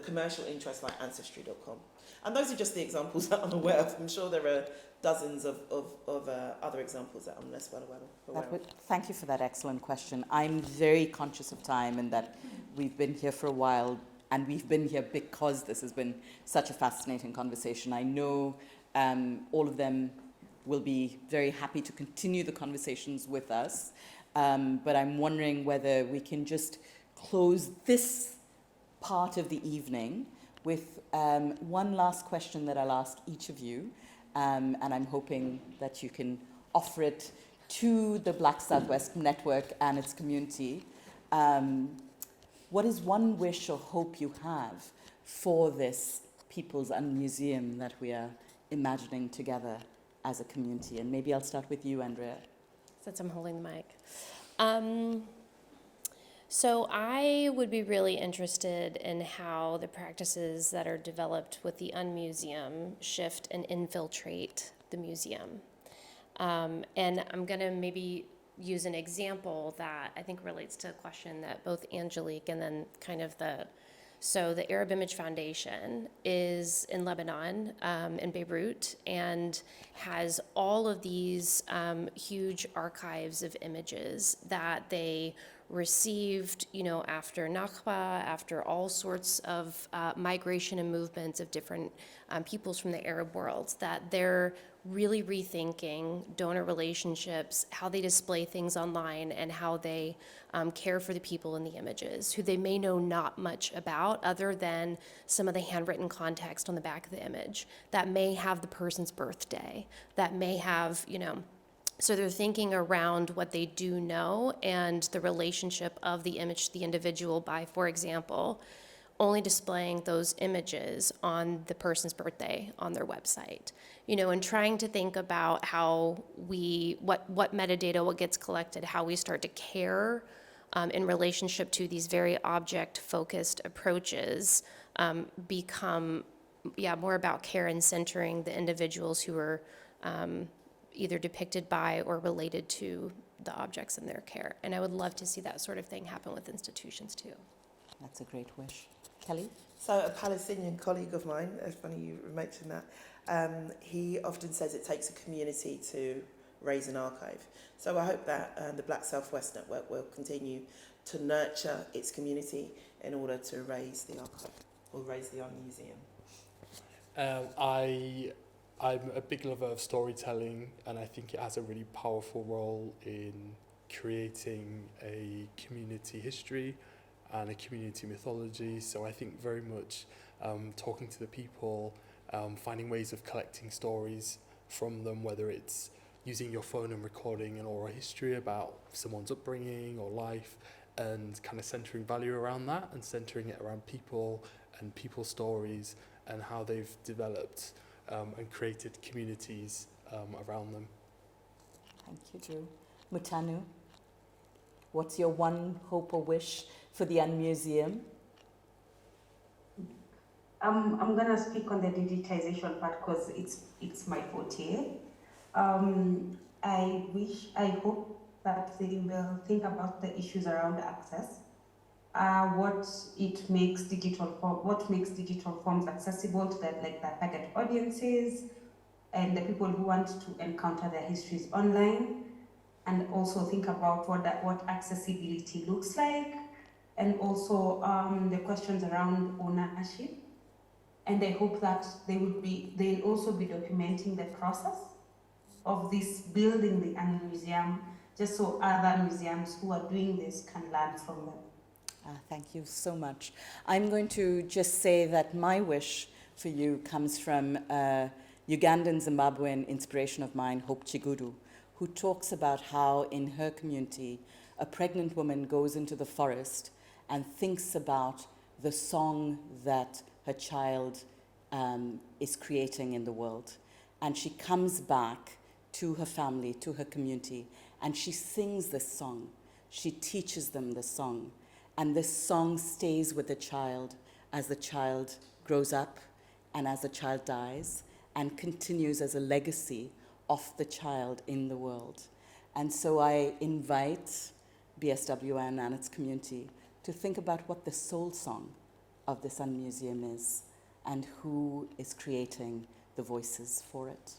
commercial interests like Ancestry.com. And those are just the examples that I'm aware of. I'm sure there are dozens of other examples that I'm less well aware of. Thank you for that excellent question. I'm very conscious of time and that we've been here for a while, and we've been here because this has been such a fascinating conversation. I know all of them will be very happy to continue the conversations with us, but I'm wondering whether we can just close this part of the evening with one last question that I'll ask each of you, and I'm hoping that you can offer it to the Black Southwest Network and its community. What is one wish or hope you have for this People's Museum that we are imagining together as a community? And maybe I'll start with you, Andrea. Since I'm holding the mic. So I would be really interested in how the practices that are developed with the Unmuseum shift and infiltrate the museum. And I'm going to maybe use an example that I think relates to a question that both Angelique and then kind of so the Arab Image Foundation is in Lebanon, in Beirut, and has all of these huge archives of images that they received, after Nakba, after all sorts of migration and movements of different peoples from the Arab world, that they're really rethinking donor relationships, how they display things online, and how they care for the people in the images, who they may know not much about other than some of the handwritten context on the back of the image, that may have the person's birthday, that may have, so they're thinking around what they do know and the relationship of the image to the individual by, for example, only displaying those images on the person's birthday on their website, and trying to think about how what metadata, what gets collected, how we start to care in relationship to these very object-focused approaches become, more about care and centering the individuals who are either depicted by or related to the objects in their care. And I would love to see that sort of thing happen with institutions too. That's a great wish. Kelly? So a Palestinian colleague of mine, it's funny you mentioned that, he often says it takes a community to raise an archive. So I hope that the Black Southwest Network will continue to nurture its community in order to raise the archive or raise the art museum. I'm a big lover of storytelling, and I think it has a really powerful role in creating a community history and a community mythology. So I think very much talking to the people, finding ways of collecting stories from them, whether it's using your phone and recording an oral history about someone's upbringing or life, and kind of centering value around that and centering it around people and people's stories and how they've developed and created communities around them. Thank you, Drew. Mutanu, what's your one hope or wish for the Unmuseum? I'm gonna speak on the digitization part because it's my forte. I hope that they will think about the issues around access, what makes digital forms accessible to the target audiences, and the people who want to encounter their histories online, and also think about what accessibility looks like, and also the questions around ownership. And I hope that they'll also be documenting the process of this building the annual museum, just so other museums who are doing this can learn from them. Thank you so much. I'm going to just say that my wish for you comes from Ugandan Zimbabwean inspiration of mine, Hope Chigudu, who talks about how in her community, a pregnant woman goes into the forest and thinks about the song that her child is creating in the world. And she comes back to her family, to her community, and she sings this song. She teaches them the song. And this song stays with the child as the child grows up and as the child dies, and continues as a legacy of the child in the world. And so I invite BSWN and its community to think about what the soul song of this museum is and who is creating the voices for it.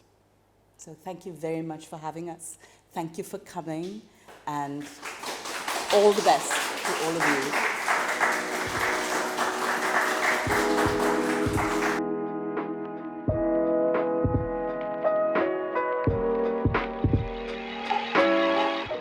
So thank you very much for having us. Thank you for coming, and all the best to all of you.